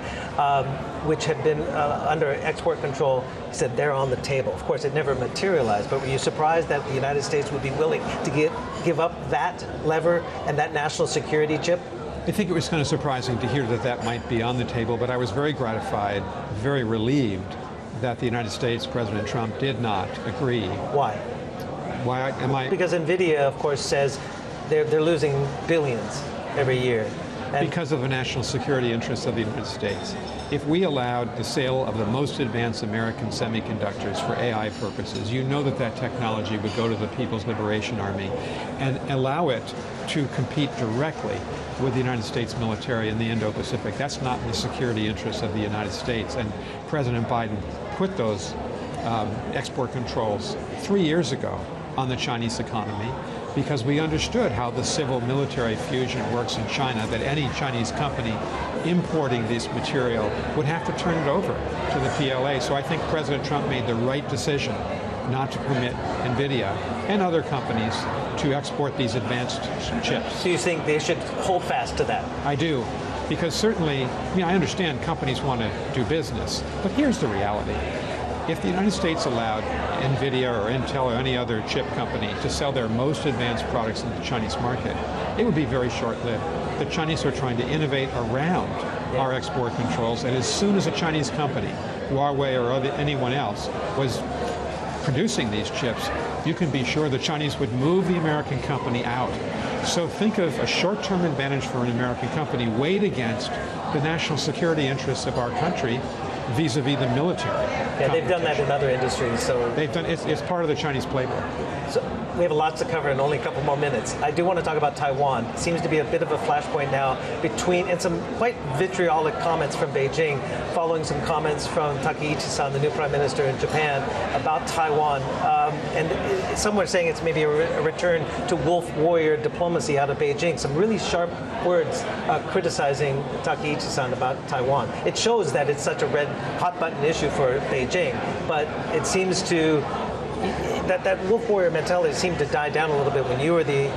which had been under export control, he said they're on the table. Of course, it never materialized, but were you surprised that the United States would be willing to give up that lever and that national security chip? I think it was kind of surprising to hear that that might be on the table, but I was very gratified, very relieved that the United States, President Trump, did not agree. Why? Why am I? Because NVIDIA, of course, says they're losing billions every year. And because of the national security interests of the United States. If we allowed the sale of the most advanced American semiconductors for AI purposes, you know that that technology would go to the People's Liberation Army and allow it to compete directly with the United States military in the Indo-Pacific. That's not in the security interests of the United States. And President Biden put those export controls 3 years ago on the Chinese economy, because we understood how the civil-military fusion works in China, that any Chinese company importing this material would have to turn it over to the PLA. So I think President Trump made the right decision not to permit NVIDIA and other companies to export these advanced chips. So you think they should hold fast to that? I do, because certainly, I understand companies want to do business, but here's the reality. If the United States allowed NVIDIA or Intel or any other chip company to sell their most advanced products in the Chinese market, it would be very short-lived. The Chinese are trying to innovate around our export controls, and as soon as a Chinese company, Huawei or anyone else, was producing these chips, you can be sure the Chinese would move the American company out. So think of a short-term advantage for an American company weighed against the national security interests of our country vis-a-vis the military. Yeah, they've done that in other industries. So they've done it's part of the Chinese playbook. So we have lots to cover in only a couple more minutes. I do want to talk about Taiwan. It seems to be a bit of a flashpoint now and some quite vitriolic comments from Beijing, following some comments from Takaichi-san, the new prime minister in Japan, about Taiwan. And some were saying it's maybe a return to wolf warrior diplomacy out of Beijing. Some really sharp words criticizing Takaichi-san about Taiwan. It shows that it's such a hot button issue for Beijing, but it seems to that wolf warrior mentality seemed to die down a little bit when you were the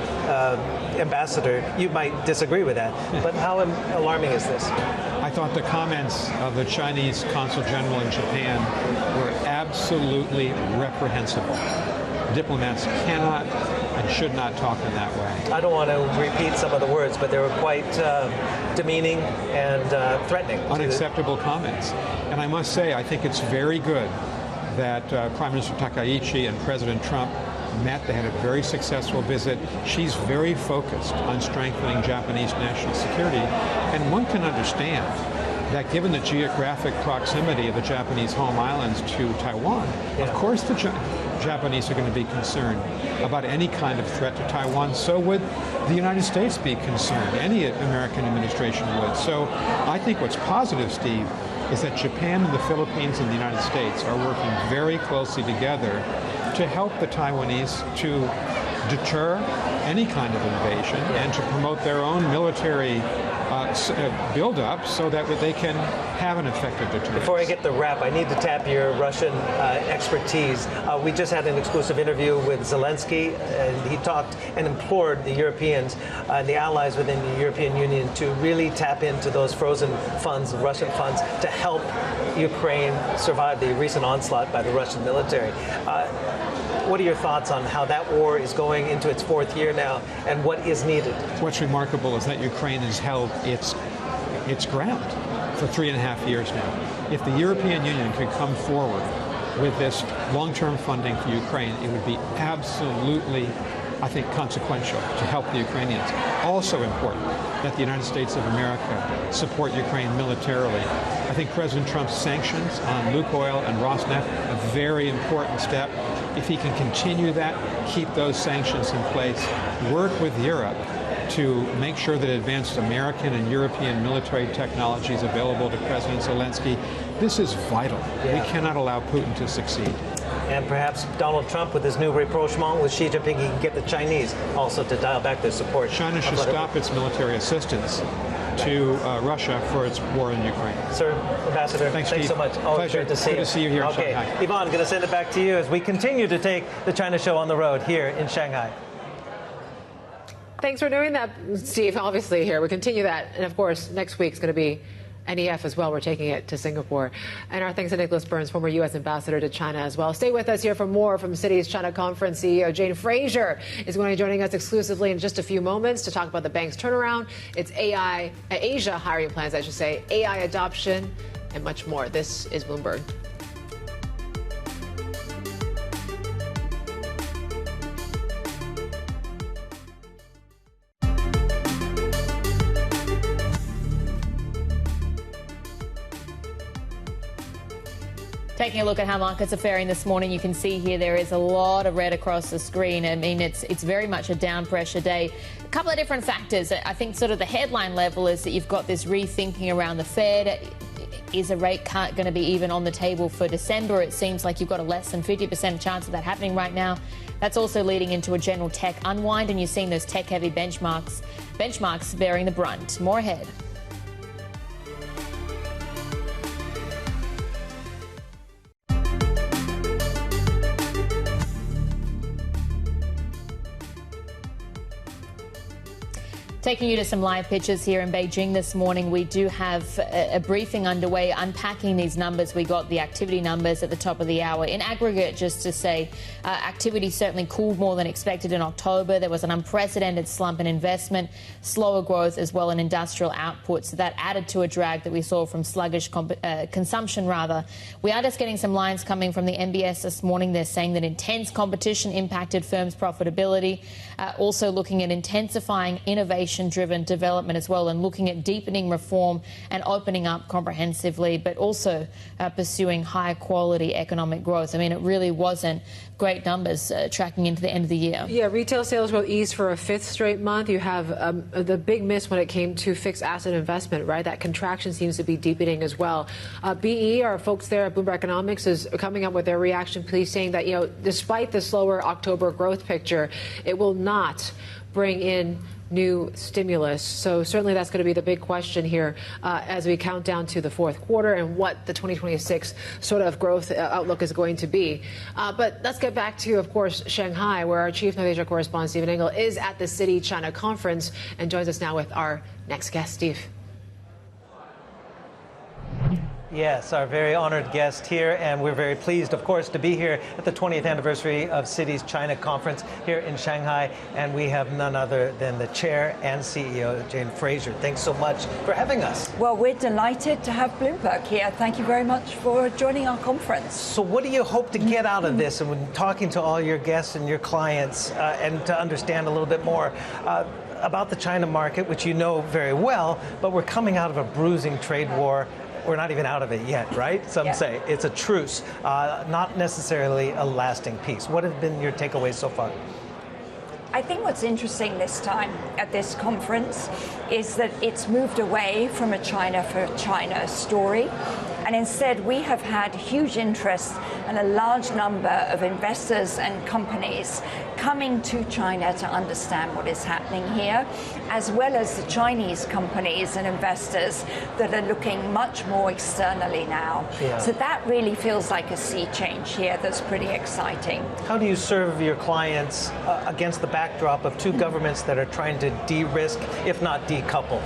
ambassador. You might disagree with that, but how alarming is this? I thought the comments of the Chinese consul general in Japan were absolutely reprehensible. Diplomats cannot and should not talk in that way. I don't want to repeat some of the words, but they were quite demeaning and threatening. Unacceptable comments. And I must say, I think it's very good that Prime Minister Takaichi and President Trump met. They had a very successful visit. She's very focused on strengthening Japanese national security. And one can understand that given the geographic proximity of the Japanese home islands to Taiwan, of course the Japanese are going to be concerned about any kind of threat to Taiwan. So would the United States be concerned. Any American administration would. So I think what's positive, Steve, is that Japan and the Philippines and the United States are working very closely together to help the Taiwanese to deter any kind of invasion and to promote their own military build-up so that they can have an effective deterrence. Before I get the wrap, I need to tap your Russian expertise. We just had an exclusive interview with Zelensky, and he talked and implored the Europeans and the allies within the European Union to really tap into those frozen funds, Russian funds, to help Ukraine survive the recent onslaught by the Russian military. What are your thoughts on how that war is going into its fourth year now and what is needed? What's remarkable is that Ukraine has held its ground for 3.5 years now. If the European Union could come forward with this long-term funding for Ukraine, it would be absolutely, I think, consequential to help the Ukrainians. Also important that the United States of America support Ukraine militarily. I think President Trump's sanctions on Lukoil and Rosneft, a very important step. If he can continue that, keep those sanctions in place, work with Europe to make sure that advanced American and European military technology is available to President Zelensky, this is vital. Yeah. We cannot allow Putin to succeed. And perhaps Donald Trump, with his new rapprochement with Xi Jinping, he can get the Chinese also to dial back their support. China should stop its military assistance to Russia for its war in Ukraine. Sir, Ambassador, thanks so much. Always Pleasure. great to see you. Good to see you here in Okay, Shanghai. Yvonne, going to send it back to you as we continue to take the China show on the road here in Shanghai. Thanks for doing that, Steve. Obviously here, we continue that. And of course, next week's going to be NEF as well. We're taking it to Singapore. And our thanks to Nicholas Burns, former U.S. ambassador to China as well. Stay with us here for more from Citi's China Conference. CEO Jane Fraser is going to be joining us exclusively in just a few moments to talk about the bank's turnaround, its Asia hiring plans, I should say, AI adoption, and much more. This is Bloomberg. Taking a look at how markets are faring this morning, you can see here there is a lot of red across the screen. I mean, it's very much a down pressure day. A couple of different factors. I think sort of the headline level is that you've got this rethinking around the Fed. Is a rate cut going to be even on the table for December? It seems like you've got a less than 50% chance of that happening right now. That's also leading into a general tech unwind, and you're seeing those tech-heavy benchmarks bearing the brunt. More ahead. Taking you to some live pictures here in Beijing this morning. We do have a briefing underway unpacking these numbers. We got the activity numbers at the top of the hour. In aggregate, just to say, activity certainly cooled more than expected in October. There was an unprecedented slump in investment, slower growth as well in industrial output. So that added to a drag that we saw from sluggish consumption, rather. We are just getting some lines coming from the MBS this morning. They're saying that intense competition impacted firms' profitability. Also looking at intensifying innovation-driven development as well, and looking at deepening reform and opening up comprehensively, but also pursuing high-quality economic growth. I mean, it really wasn't great numbers tracking into the end of the year. Yeah, retail sales growth eased for a fifth straight month. You have the big miss when it came to fixed asset investment, right? That contraction seems to be deepening as well. BE, our folks there at Bloomberg Economics, is coming up with their reaction, please, saying that, you know, despite the slower October growth picture, it will not bring in new stimulus. So certainly that's going to be the big question here as we count down to the fourth quarter and what the 2026 sort of growth outlook is going to be. But let's get back to, of course, Shanghai, where our chief North Asia correspondent, Stephen Ingles, is at the Citi China Conference and joins us now with our next guest, Steve. Yes, our very honored guest here, and we're very pleased, of course, to be here at the 20th anniversary of Citi's China Conference here in Shanghai, and we have none other than the chair and CEO, Jane Fraser. Thanks so much for having us. Well, we're delighted to have Bloomberg here. Thank you very much for joining our conference. So what do you hope to get out of this, and when talking to all your guests and your clients, and to understand a little bit more about the China market, which you know very well, but we're coming out of a bruising trade war. We're not even out of it yet, right? Some say it's a truce, not necessarily a lasting peace. What have been your takeaways so far? I think what's interesting this time at this conference is that it's moved away from a China for China story. And instead, we have had huge interest and a large number of investors and companies coming to China to understand what is happening here, as well as the Chinese companies and investors that are looking much more externally now. Yeah. So that really feels like a sea change here that's pretty exciting. How do you serve your clients against the backdrop of two governments that are trying to de-risk, if not decouple?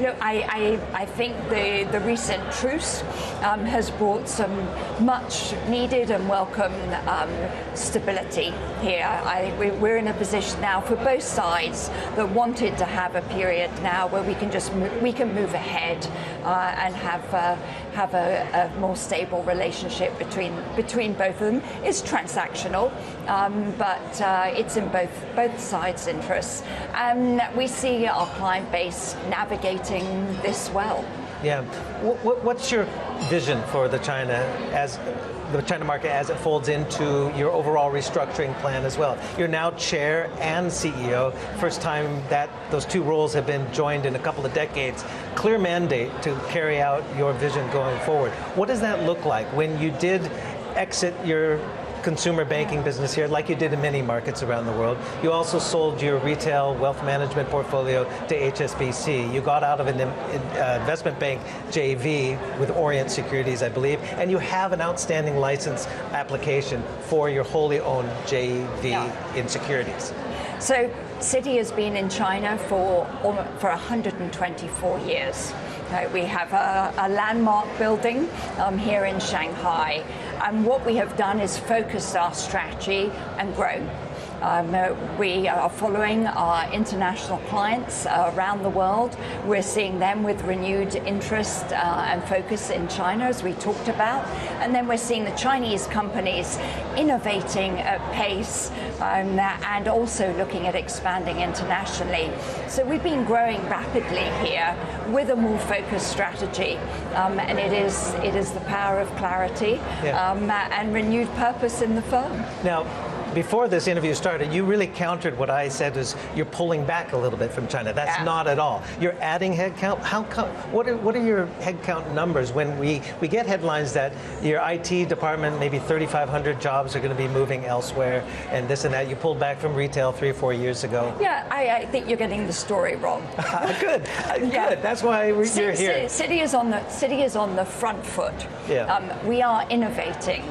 Look, I think the recent truce has brought some much needed and welcome stability here. We're in a position now for both sides that wanted to have a period now where we can move ahead and have a more stable relationship between both of them. It's transactional, but it's in both sides' interests. We see our client base navigating this well. Yeah. What's your vision for the China market as it folds into your overall restructuring plan as well? You're now chair and CEO. First time that those two roles have been joined in a couple of decades. Clear mandate to carry out your vision going forward. What does that look like when you did exit your consumer banking business here, like you did in many markets around the world. You also sold your retail wealth management portfolio to HSBC. You got out of an investment bank JV with Orient Securities, I believe, and you have an outstanding license application for your wholly owned JV in securities. So Citi has been in China for 124 years. We have a landmark building here in Shanghai, and what we have done is focused our strategy and grown. We are following our international clients around the world. We're seeing them with renewed interest and focus in China, as we talked about. And then we're seeing the Chinese companies innovating at pace and also looking at expanding internationally. So we've been growing rapidly here with a more focused strategy. And it is the power of clarity and renewed purpose in the firm. Now, before this interview started, you really countered what I said is you're pulling back a little bit from China. That's not at all. You're adding headcount. What are your headcount numbers when we get headlines that your IT department, maybe 3,500 jobs are going to be moving elsewhere and this and that? You pulled back from retail 3 or 4 years ago. Yeah, I think you're getting the story wrong. Good. Good. That's why you're here. Citi is on the front foot. Yeah. We are innovating.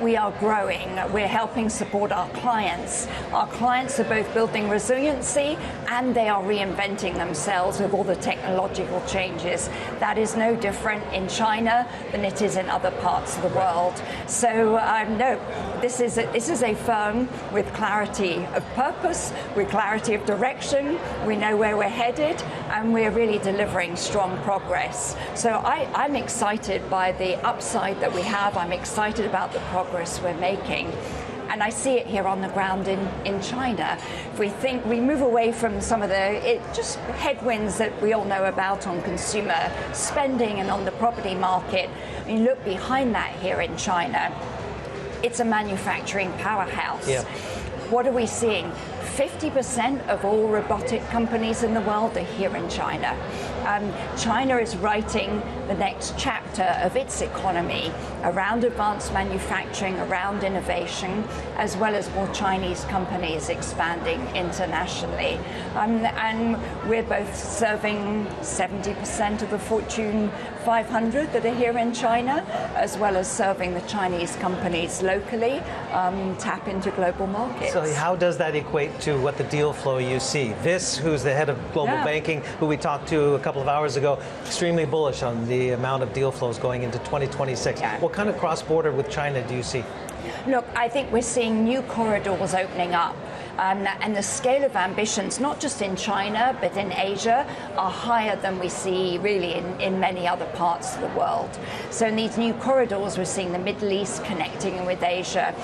We are growing. We're helping support our clients. Our clients are both building resiliency and they are reinventing themselves with all the technological changes. That is no different in China than it is in other parts of the world. So no, this is a firm with clarity of purpose, with clarity of direction. We know where we're headed and we're really delivering strong progress. So I'm excited by the upside that we have. I'm excited about the progress we're making. And I see it here on the ground in China. If we move away from some of the just headwinds that we all know about on consumer spending and on the property market, and you look behind that here in China, it's a manufacturing powerhouse. Yeah. What are we seeing? 50% of all robotic companies in the world are here in China. China is writing the next chapter of its economy around advanced manufacturing, around innovation, as well as more Chinese companies expanding internationally. And we're both serving 70% of the Fortune 500 that are here in China, as well as serving the Chinese companies locally, tap into global markets. So how does that equate to what the deal flow you see? Vis, who's the head of global banking, who we talked to a couple of hours ago, extremely bullish on the amount of deal flows going into 2026. Yeah. What kind of cross-border with China do you see? Look, I think we're seeing new corridors opening up. And the scale of ambitions, not just in China, but in Asia, are higher than we see really in many other parts of the world. So in these new corridors, we're seeing the Middle East connecting with Asia.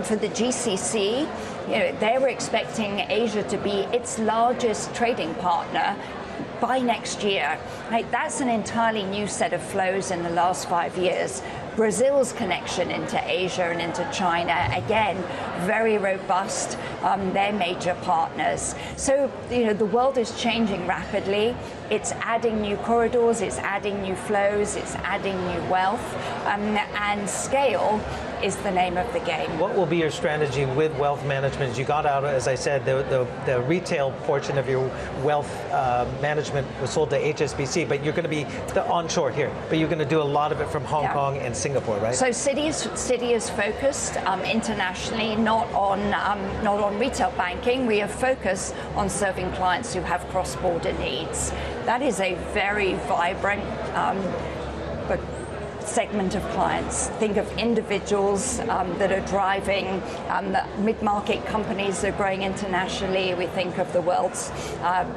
For the GCC, they were expecting Asia to be its largest trading partner by next year. That's an entirely new set of flows in the last 5 years. Brazil's connection into Asia and into China, again, very robust. They're major partners. So, the world is changing rapidly. It's adding new corridors, it's adding new flows, it's adding new wealth, and scale is the name of the game. What will be your strategy with wealth management? You got out, as I said, the retail portion of your wealth management was sold to HSBC, but you're going to be onshore here. But you're going to do a lot of it from Hong Kong and Singapore, right? So Citi is focused internationally, not on retail banking. We are focused on serving clients who have cross-border needs. That is a very vibrant but segment of clients. Think of individuals that are driving the mid-market companies that are growing internationally. We think of the world's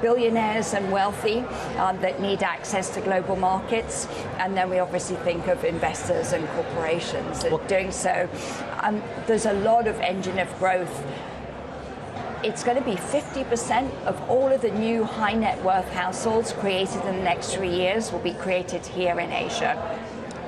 billionaires and wealthy that need access to global markets. And then we obviously think of investors and corporations that are doing so. There's a lot of engine of growth. It's going to be 50% of all of the new high net worth households created in the next 3 years will be created here in Asia.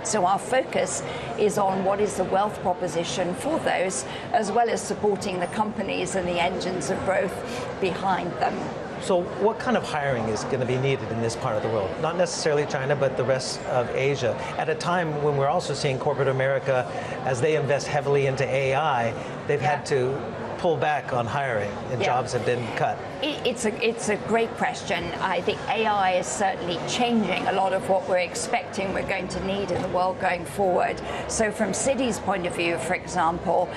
So our focus is on what is the wealth proposition for those, as well as supporting the companies and the engines of growth behind them. So what kind of hiring is going to be needed in this part of the world? Not necessarily China, but the rest of Asia. At a time when we're also seeing corporate America, as they invest heavily into AI, they've had to pull back on hiring and jobs have been cut? It's a great question. I think AI is certainly changing a lot of what we're expecting we're going to need in the world going forward. So from Citi's point of view, for example,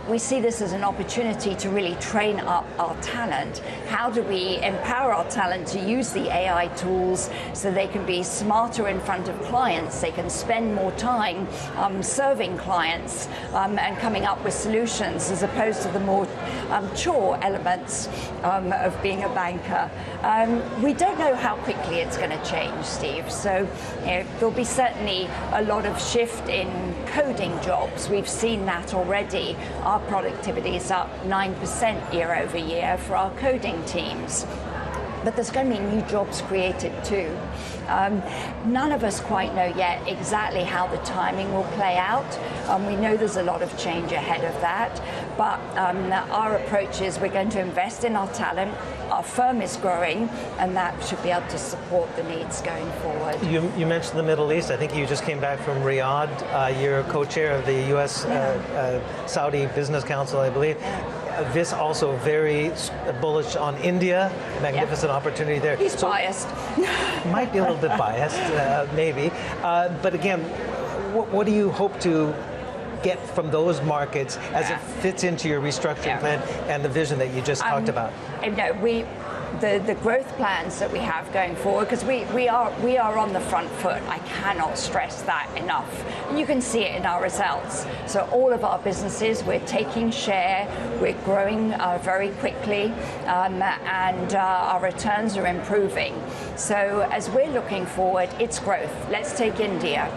we see this as an opportunity to really train up our talent. How do we empower our talent to use the AI tools so they can be smarter in front of clients, they can spend more time serving clients and coming up with solutions as opposed to the more chore elements of being a banker. We don't know how quickly it's going to change, Steve. So there'll be certainly a lot of shift in coding jobs. We've seen that already. Our productivity is up 9% year over year for our coding teams. But there's going to be new jobs created too. None of us quite know yet exactly how the timing will play out. We know there's a lot of change ahead of that, but our approach is we're going to invest in our talent. Our firm is growing, and that should be able to support the needs going forward. You mentioned the Middle East. I think you just came back from Riyadh. You're co-chair of the U.S. Saudi Business Council, I believe. This also very bullish on India. Magnificent opportunity there. He's biased. Might be a little bit biased, maybe. But again, what do you hope to get from those markets as it fits into your restructuring plan and the vision that you just talked about? No, the growth plans that we have going forward, because we are on the front foot. I cannot stress that enough. And you can see it in our results. So all of our businesses, we're taking share, we're growing very quickly, and our returns are improving. So as we're looking forward, it's growth. Let's take India.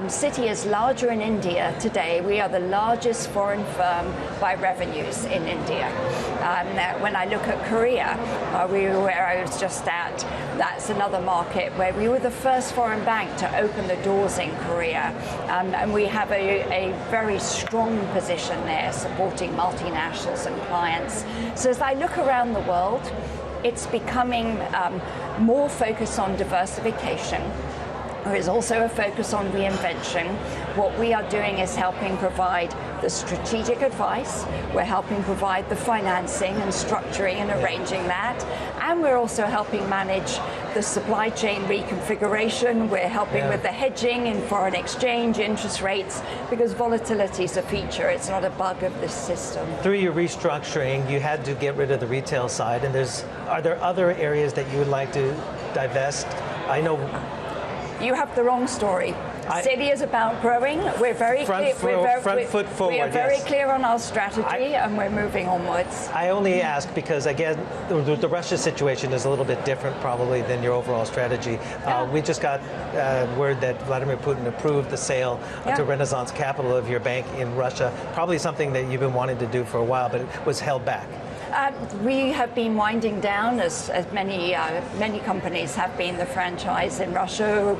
Citi is larger in India today. We are the largest foreign firm by revenues in India. When I look at Korea, where I was just at, that's another market where we were the first foreign bank to open the doors in Korea. And we have a very strong position there supporting multinationals and clients. So as I look around the world, it's becoming more focused on diversification. There is also a focus on reinvention. What we are doing is helping provide the strategic advice. We're helping provide the financing and structuring and arranging that. And we're also helping manage the supply chain reconfiguration. We're helping with the hedging in foreign exchange, interest rates, because volatility is a feature. It's not a bug of this system. Through your restructuring, you had to get rid of the retail side. And are there other areas that you would like to divest? I know. You have the wrong story. Citi is about growing. We're very clear. Front foot forward. We are very clear on our strategy, and we're moving onwards. I only ask because, again, the Russia situation is a little bit different, probably, than your overall strategy. We just got word that Vladimir Putin approved the sale to Renaissance Capital of your bank in Russia. Probably something that you've been wanting to do for a while, but it was held back. We have been winding down, as many companies have been, the franchise in Russia.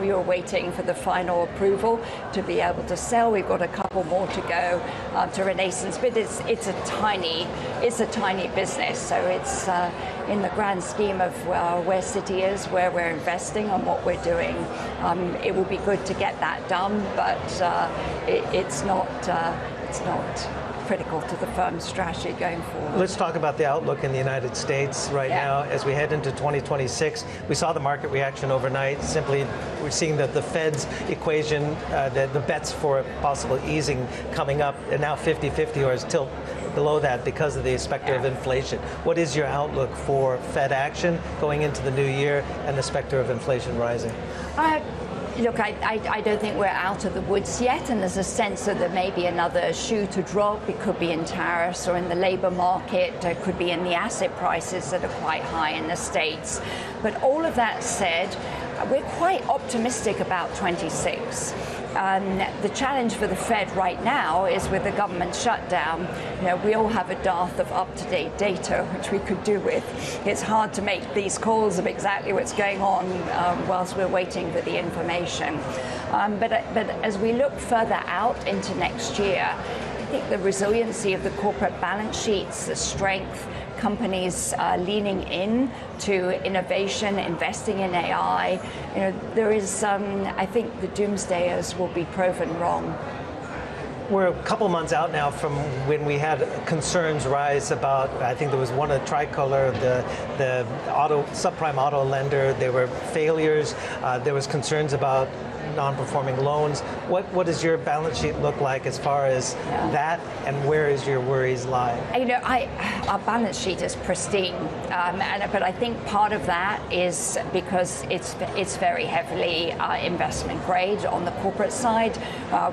We were waiting for the final approval to be able to sell. We've got a couple more to go to Renaissance, but it's a tiny business. So it's in the grand scheme of where Citi is, where we're investing, and what we're doing. It will be good to get that done, but it's not critical to the firm's strategy going forward. Let's talk about the outlook in the United States right now as we head into 2026. We saw the market reaction overnight. Simply, we're seeing that the Fed's equation, the bets for possible easing coming up, are now 50-50 or is tilt below that because of the specter of inflation. What is your outlook for Fed action going into the new year and the specter of inflation rising? Look, I don't think we're out of the woods yet, and there's a sense that there may be another shoe to drop. It could be in tariffs or in the labor market. It could be in the asset prices that are quite high in the States. But all of that said, we're quite optimistic about 26. The challenge for the Fed right now is with the government shutdown. We all have a dearth of up-to-date data, which we could do with. It's hard to make these calls of exactly what's going on whilst we're waiting for the information. But as we look further out into next year, think the resiliency of the corporate balance sheets, the strength, companies leaning in to innovation, investing in AI, there is, I think the doomsdayers will be proven wrong. We're a couple months out now from when we had concerns rise about, I think there was one at Tricolor, the subprime auto lender. There were failures. There was concerns about non-performing loans. What does your balance sheet look like as far as that, and where is your worries lie? Our balance sheet is pristine, but I think part of that is because it's very heavily investment grade on the corporate side.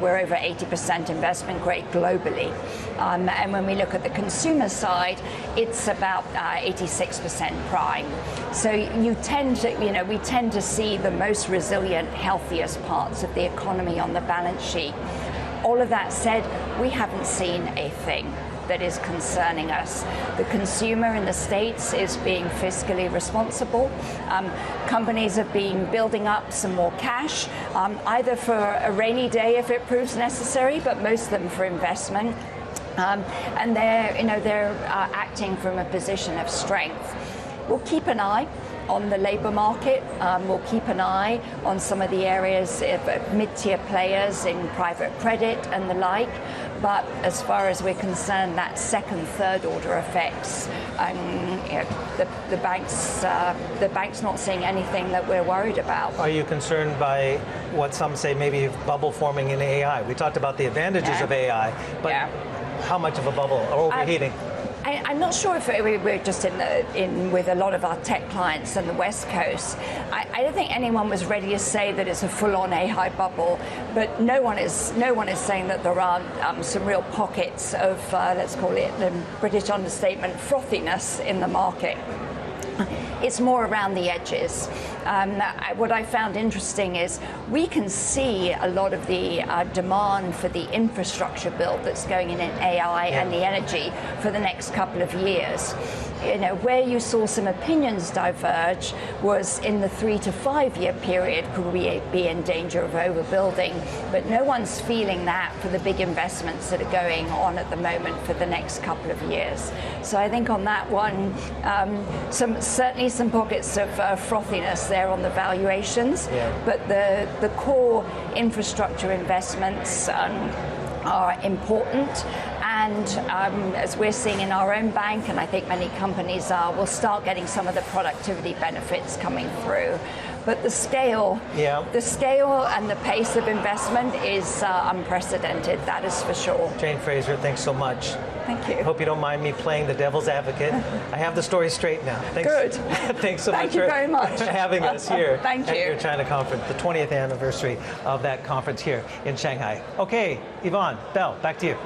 We're over 80% investment grade globally, and when we look at the consumer side, it's about 86% prime. So we tend to see the most resilient, healthiest parts of the economy on the balance sheet. All of that said, we haven't seen a thing that is concerning us. The consumer in the States is being fiscally responsible. Companies have been building up some more cash, either for a rainy day if it proves necessary, but most of them for investment. And they're acting from a position of strength. We'll keep an eye on the labour market. We'll keep an eye on some of the areas of mid-tier players in private credit and the like. But as far as we're concerned, that second, third order effects, the bank's not seeing anything that we're worried about. Are you concerned by what some say maybe bubble forming in AI? We talked about the advantages of AI, but how much of a bubble or overheating? I'm not sure if we're just in with a lot of our tech clients on the West Coast. I don't think anyone was ready to say that it's a full-on AI bubble, but no one is saying that there aren't some real pockets of let's call it the British understatement, frothiness in the market. It's more around the edges. What I found interesting is we can see a lot of the demand for the infrastructure build that's going in AI and the energy for the next couple of years. Where you saw some opinions diverge was in the 3 to 5 year period, could we be in danger of overbuilding? But no one's feeling that for the big investments that are going on at the moment for the next couple of years. So I think on that one, certainly some pockets of frothiness there on the valuations, but the core infrastructure investments are important. And as we're seeing in our own bank, and I think many companies are, we'll start getting some of the productivity benefits coming through. But the scale and the pace of investment is unprecedented, that is for sure. Jane Fraser, thanks so much. Thank you. Hope you don't mind me playing the devil's advocate. I have the story straight now. Thanks. Good. Thanks so Thank you very much for having us here Thank at you. your China conference, the 20th anniversary of that conference here in Shanghai. Okay, Yvonne, Belle, back to you.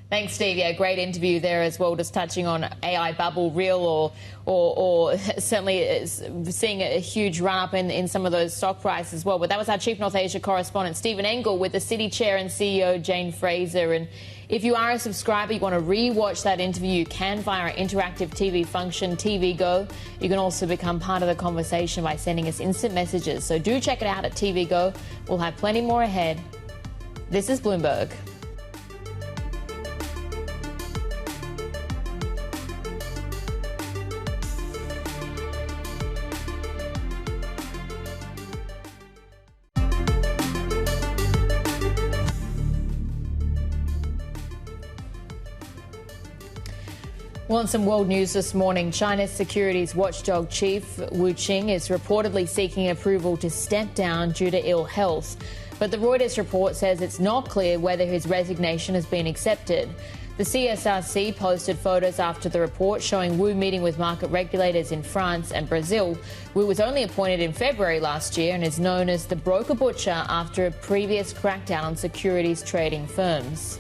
Thanks, Steve. Yeah, great interview there as well, just touching on AI bubble, real or certainly seeing a huge run-up in some of those stock prices as well. But that was our Chief North Asia correspondent, Stephen Engle, with the Citi Chair and CEO, Jane Fraser. And if you are a subscriber, you want to re-watch that interview, you can via our interactive TV function, TV Go. You can also become part of the conversation by sending us instant messages. So do check it out at TV Go. We'll have plenty more ahead. This is Bloomberg. Well, in some world news this morning, China's securities watchdog chief Wu Qing is reportedly seeking approval to step down due to ill health. But the Reuters report says it's not clear whether his resignation has been accepted. The CSRC posted photos after the report showing Wu meeting with market regulators in France and Brazil. Wu was only appointed in February last year and is known as the broker butcher after a previous crackdown on securities trading firms.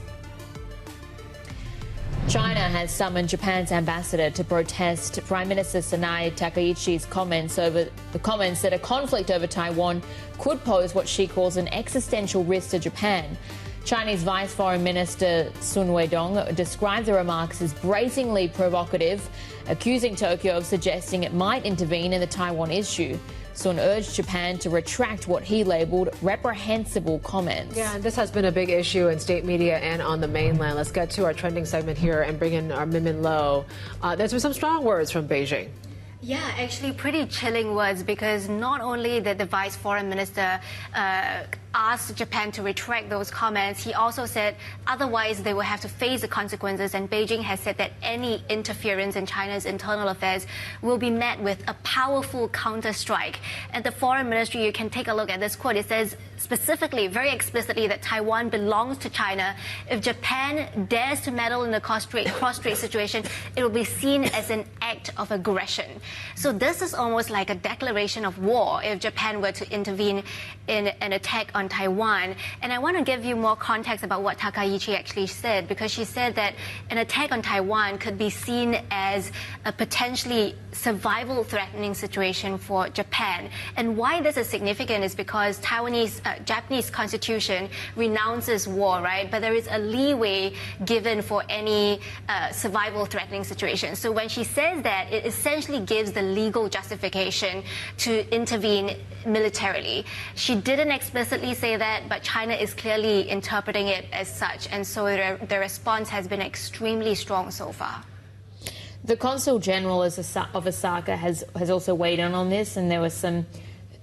China has summoned Japan's ambassador to protest Prime Minister Sanae Takaichi's comments that a conflict over Taiwan could pose what she calls an existential risk to Japan. Chinese Vice Foreign Minister Sun Weidong described the remarks as brazenly provocative, accusing Tokyo of suggesting it might intervene in the Taiwan issue. Sun urged Japan to retract what he labelled reprehensible comments. Yeah, and this has been a big issue in state media and on the mainland. Let's get to our trending segment here and bring in our Min Lo. There's been some strong words from Beijing. Yeah, actually pretty chilling words, because not only did the Vice Foreign Minister asked Japan to retract those comments, he also said otherwise they will have to face the consequences, and Beijing has said that any interference in China's internal affairs will be met with a powerful counterstrike. And the Foreign Ministry, you can take a look at this quote. It says specifically, very explicitly, that Taiwan belongs to China. If Japan dares to meddle in the cross-strait situation, it will be seen as an act of aggression. So this is almost like a declaration of war if Japan were to intervene in an attack on Taiwan. And I want to give you more context about what Takaichi actually said, because she said that an attack on Taiwan could be seen as a potentially survival-threatening situation for Japan. And why this is significant is because Japanese constitution renounces war, right? But there is a leeway given for any survival-threatening situation. So when she says that, it essentially gives the legal justification to intervene militarily. She didn't explicitly say that, but China is clearly interpreting it as such. And so the response has been extremely strong so far. The Consul General of Osaka has also weighed in on this, and there were some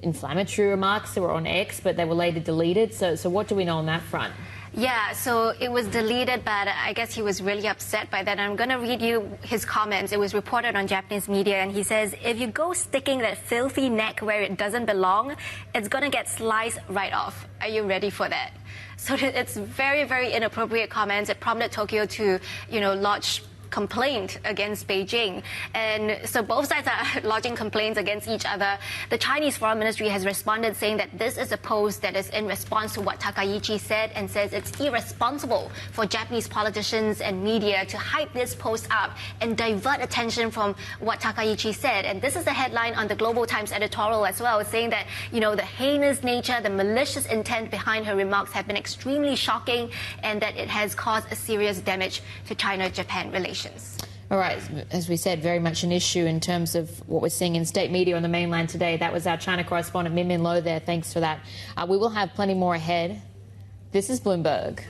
inflammatory remarks that were on X, but they were later deleted. So what do we know on that front? Yeah, so it was deleted, but I guess he was really upset by that. I'm going to read you his comments. It was reported on Japanese media, and he says, if you go sticking that filthy neck where it doesn't belong, it's going to get sliced right off. Are you ready for that? So it's very, very inappropriate comments. It prompted Tokyo to, lodge complaint against Beijing. And so both sides are lodging complaints against each other. The Chinese Foreign Ministry has responded saying that this is a post that is in response to what Takaichi said, and says it's irresponsible for Japanese politicians and media to hype this post up and divert attention from what Takaichi said. And this is the headline on the Global Times editorial as well, saying that, the heinous nature, the malicious intent behind her remarks have been extremely shocking, and that it has caused a serious damage to China-Japan relations. All right, as we said, very much an issue in terms of what we're seeing in state media on the mainland today. That was our China correspondent, Min Lo there. Thanks for that. We will have plenty more ahead. This is Bloomberg.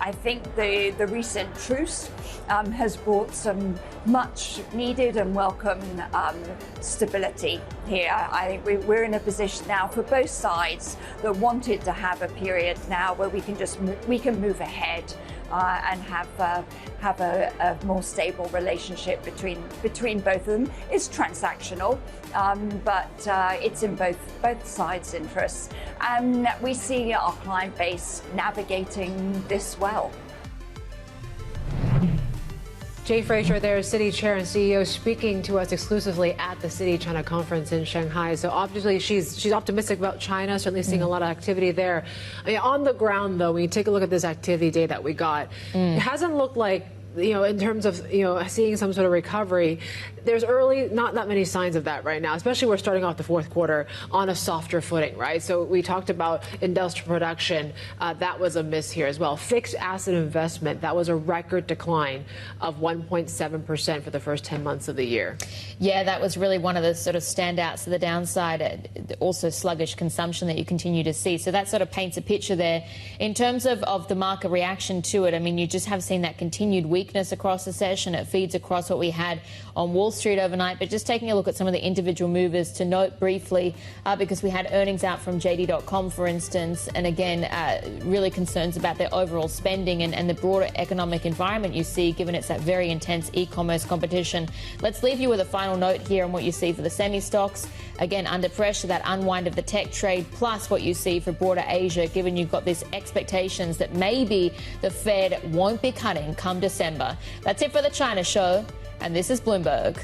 I think the recent truce has brought some much needed and welcome stability here. I think we're in a position now for both sides that wanted to have a period now where we can move ahead and have a more stable relationship between both of them. It's transactional, but it's in both sides' interests. And we see our client base navigating this well. Jay Fraser there, Citi Chair and CEO, speaking to us exclusively at the Citi China conference in Shanghai. So obviously she's optimistic about China, certainly seeing a lot of activity there. On the ground, though, when you take a look at this activity day that we got, it hasn't looked like, in terms of, seeing some sort of recovery, there's not that many signs of that right now, especially we're starting off the fourth quarter on a softer footing, right? So we talked about industrial production. That was a miss here as well. Fixed asset investment, that was a record decline of 1.7% for the first 10 months of the year. Yeah, that was really one of the sort of standouts to the downside. Also sluggish consumption that you continue to see. So that sort of paints a picture there. In terms of the market reaction to it, I mean, you just have seen that continued weakness across the session. It feeds across what we had on Wall Street overnight. But just taking a look at some of the individual movers to note briefly, because we had earnings out from JD.com, for instance, and again, really concerns about their overall spending and the broader economic environment you see, given it's that very intense e-commerce competition. Let's leave you with a final note here on what you see for the semi-stocks. Again, under pressure, that unwind of the tech trade, plus what you see for broader Asia, given you've got these expectations that maybe the Fed won't be cutting come December. That's it for the China show, and this is Bloomberg.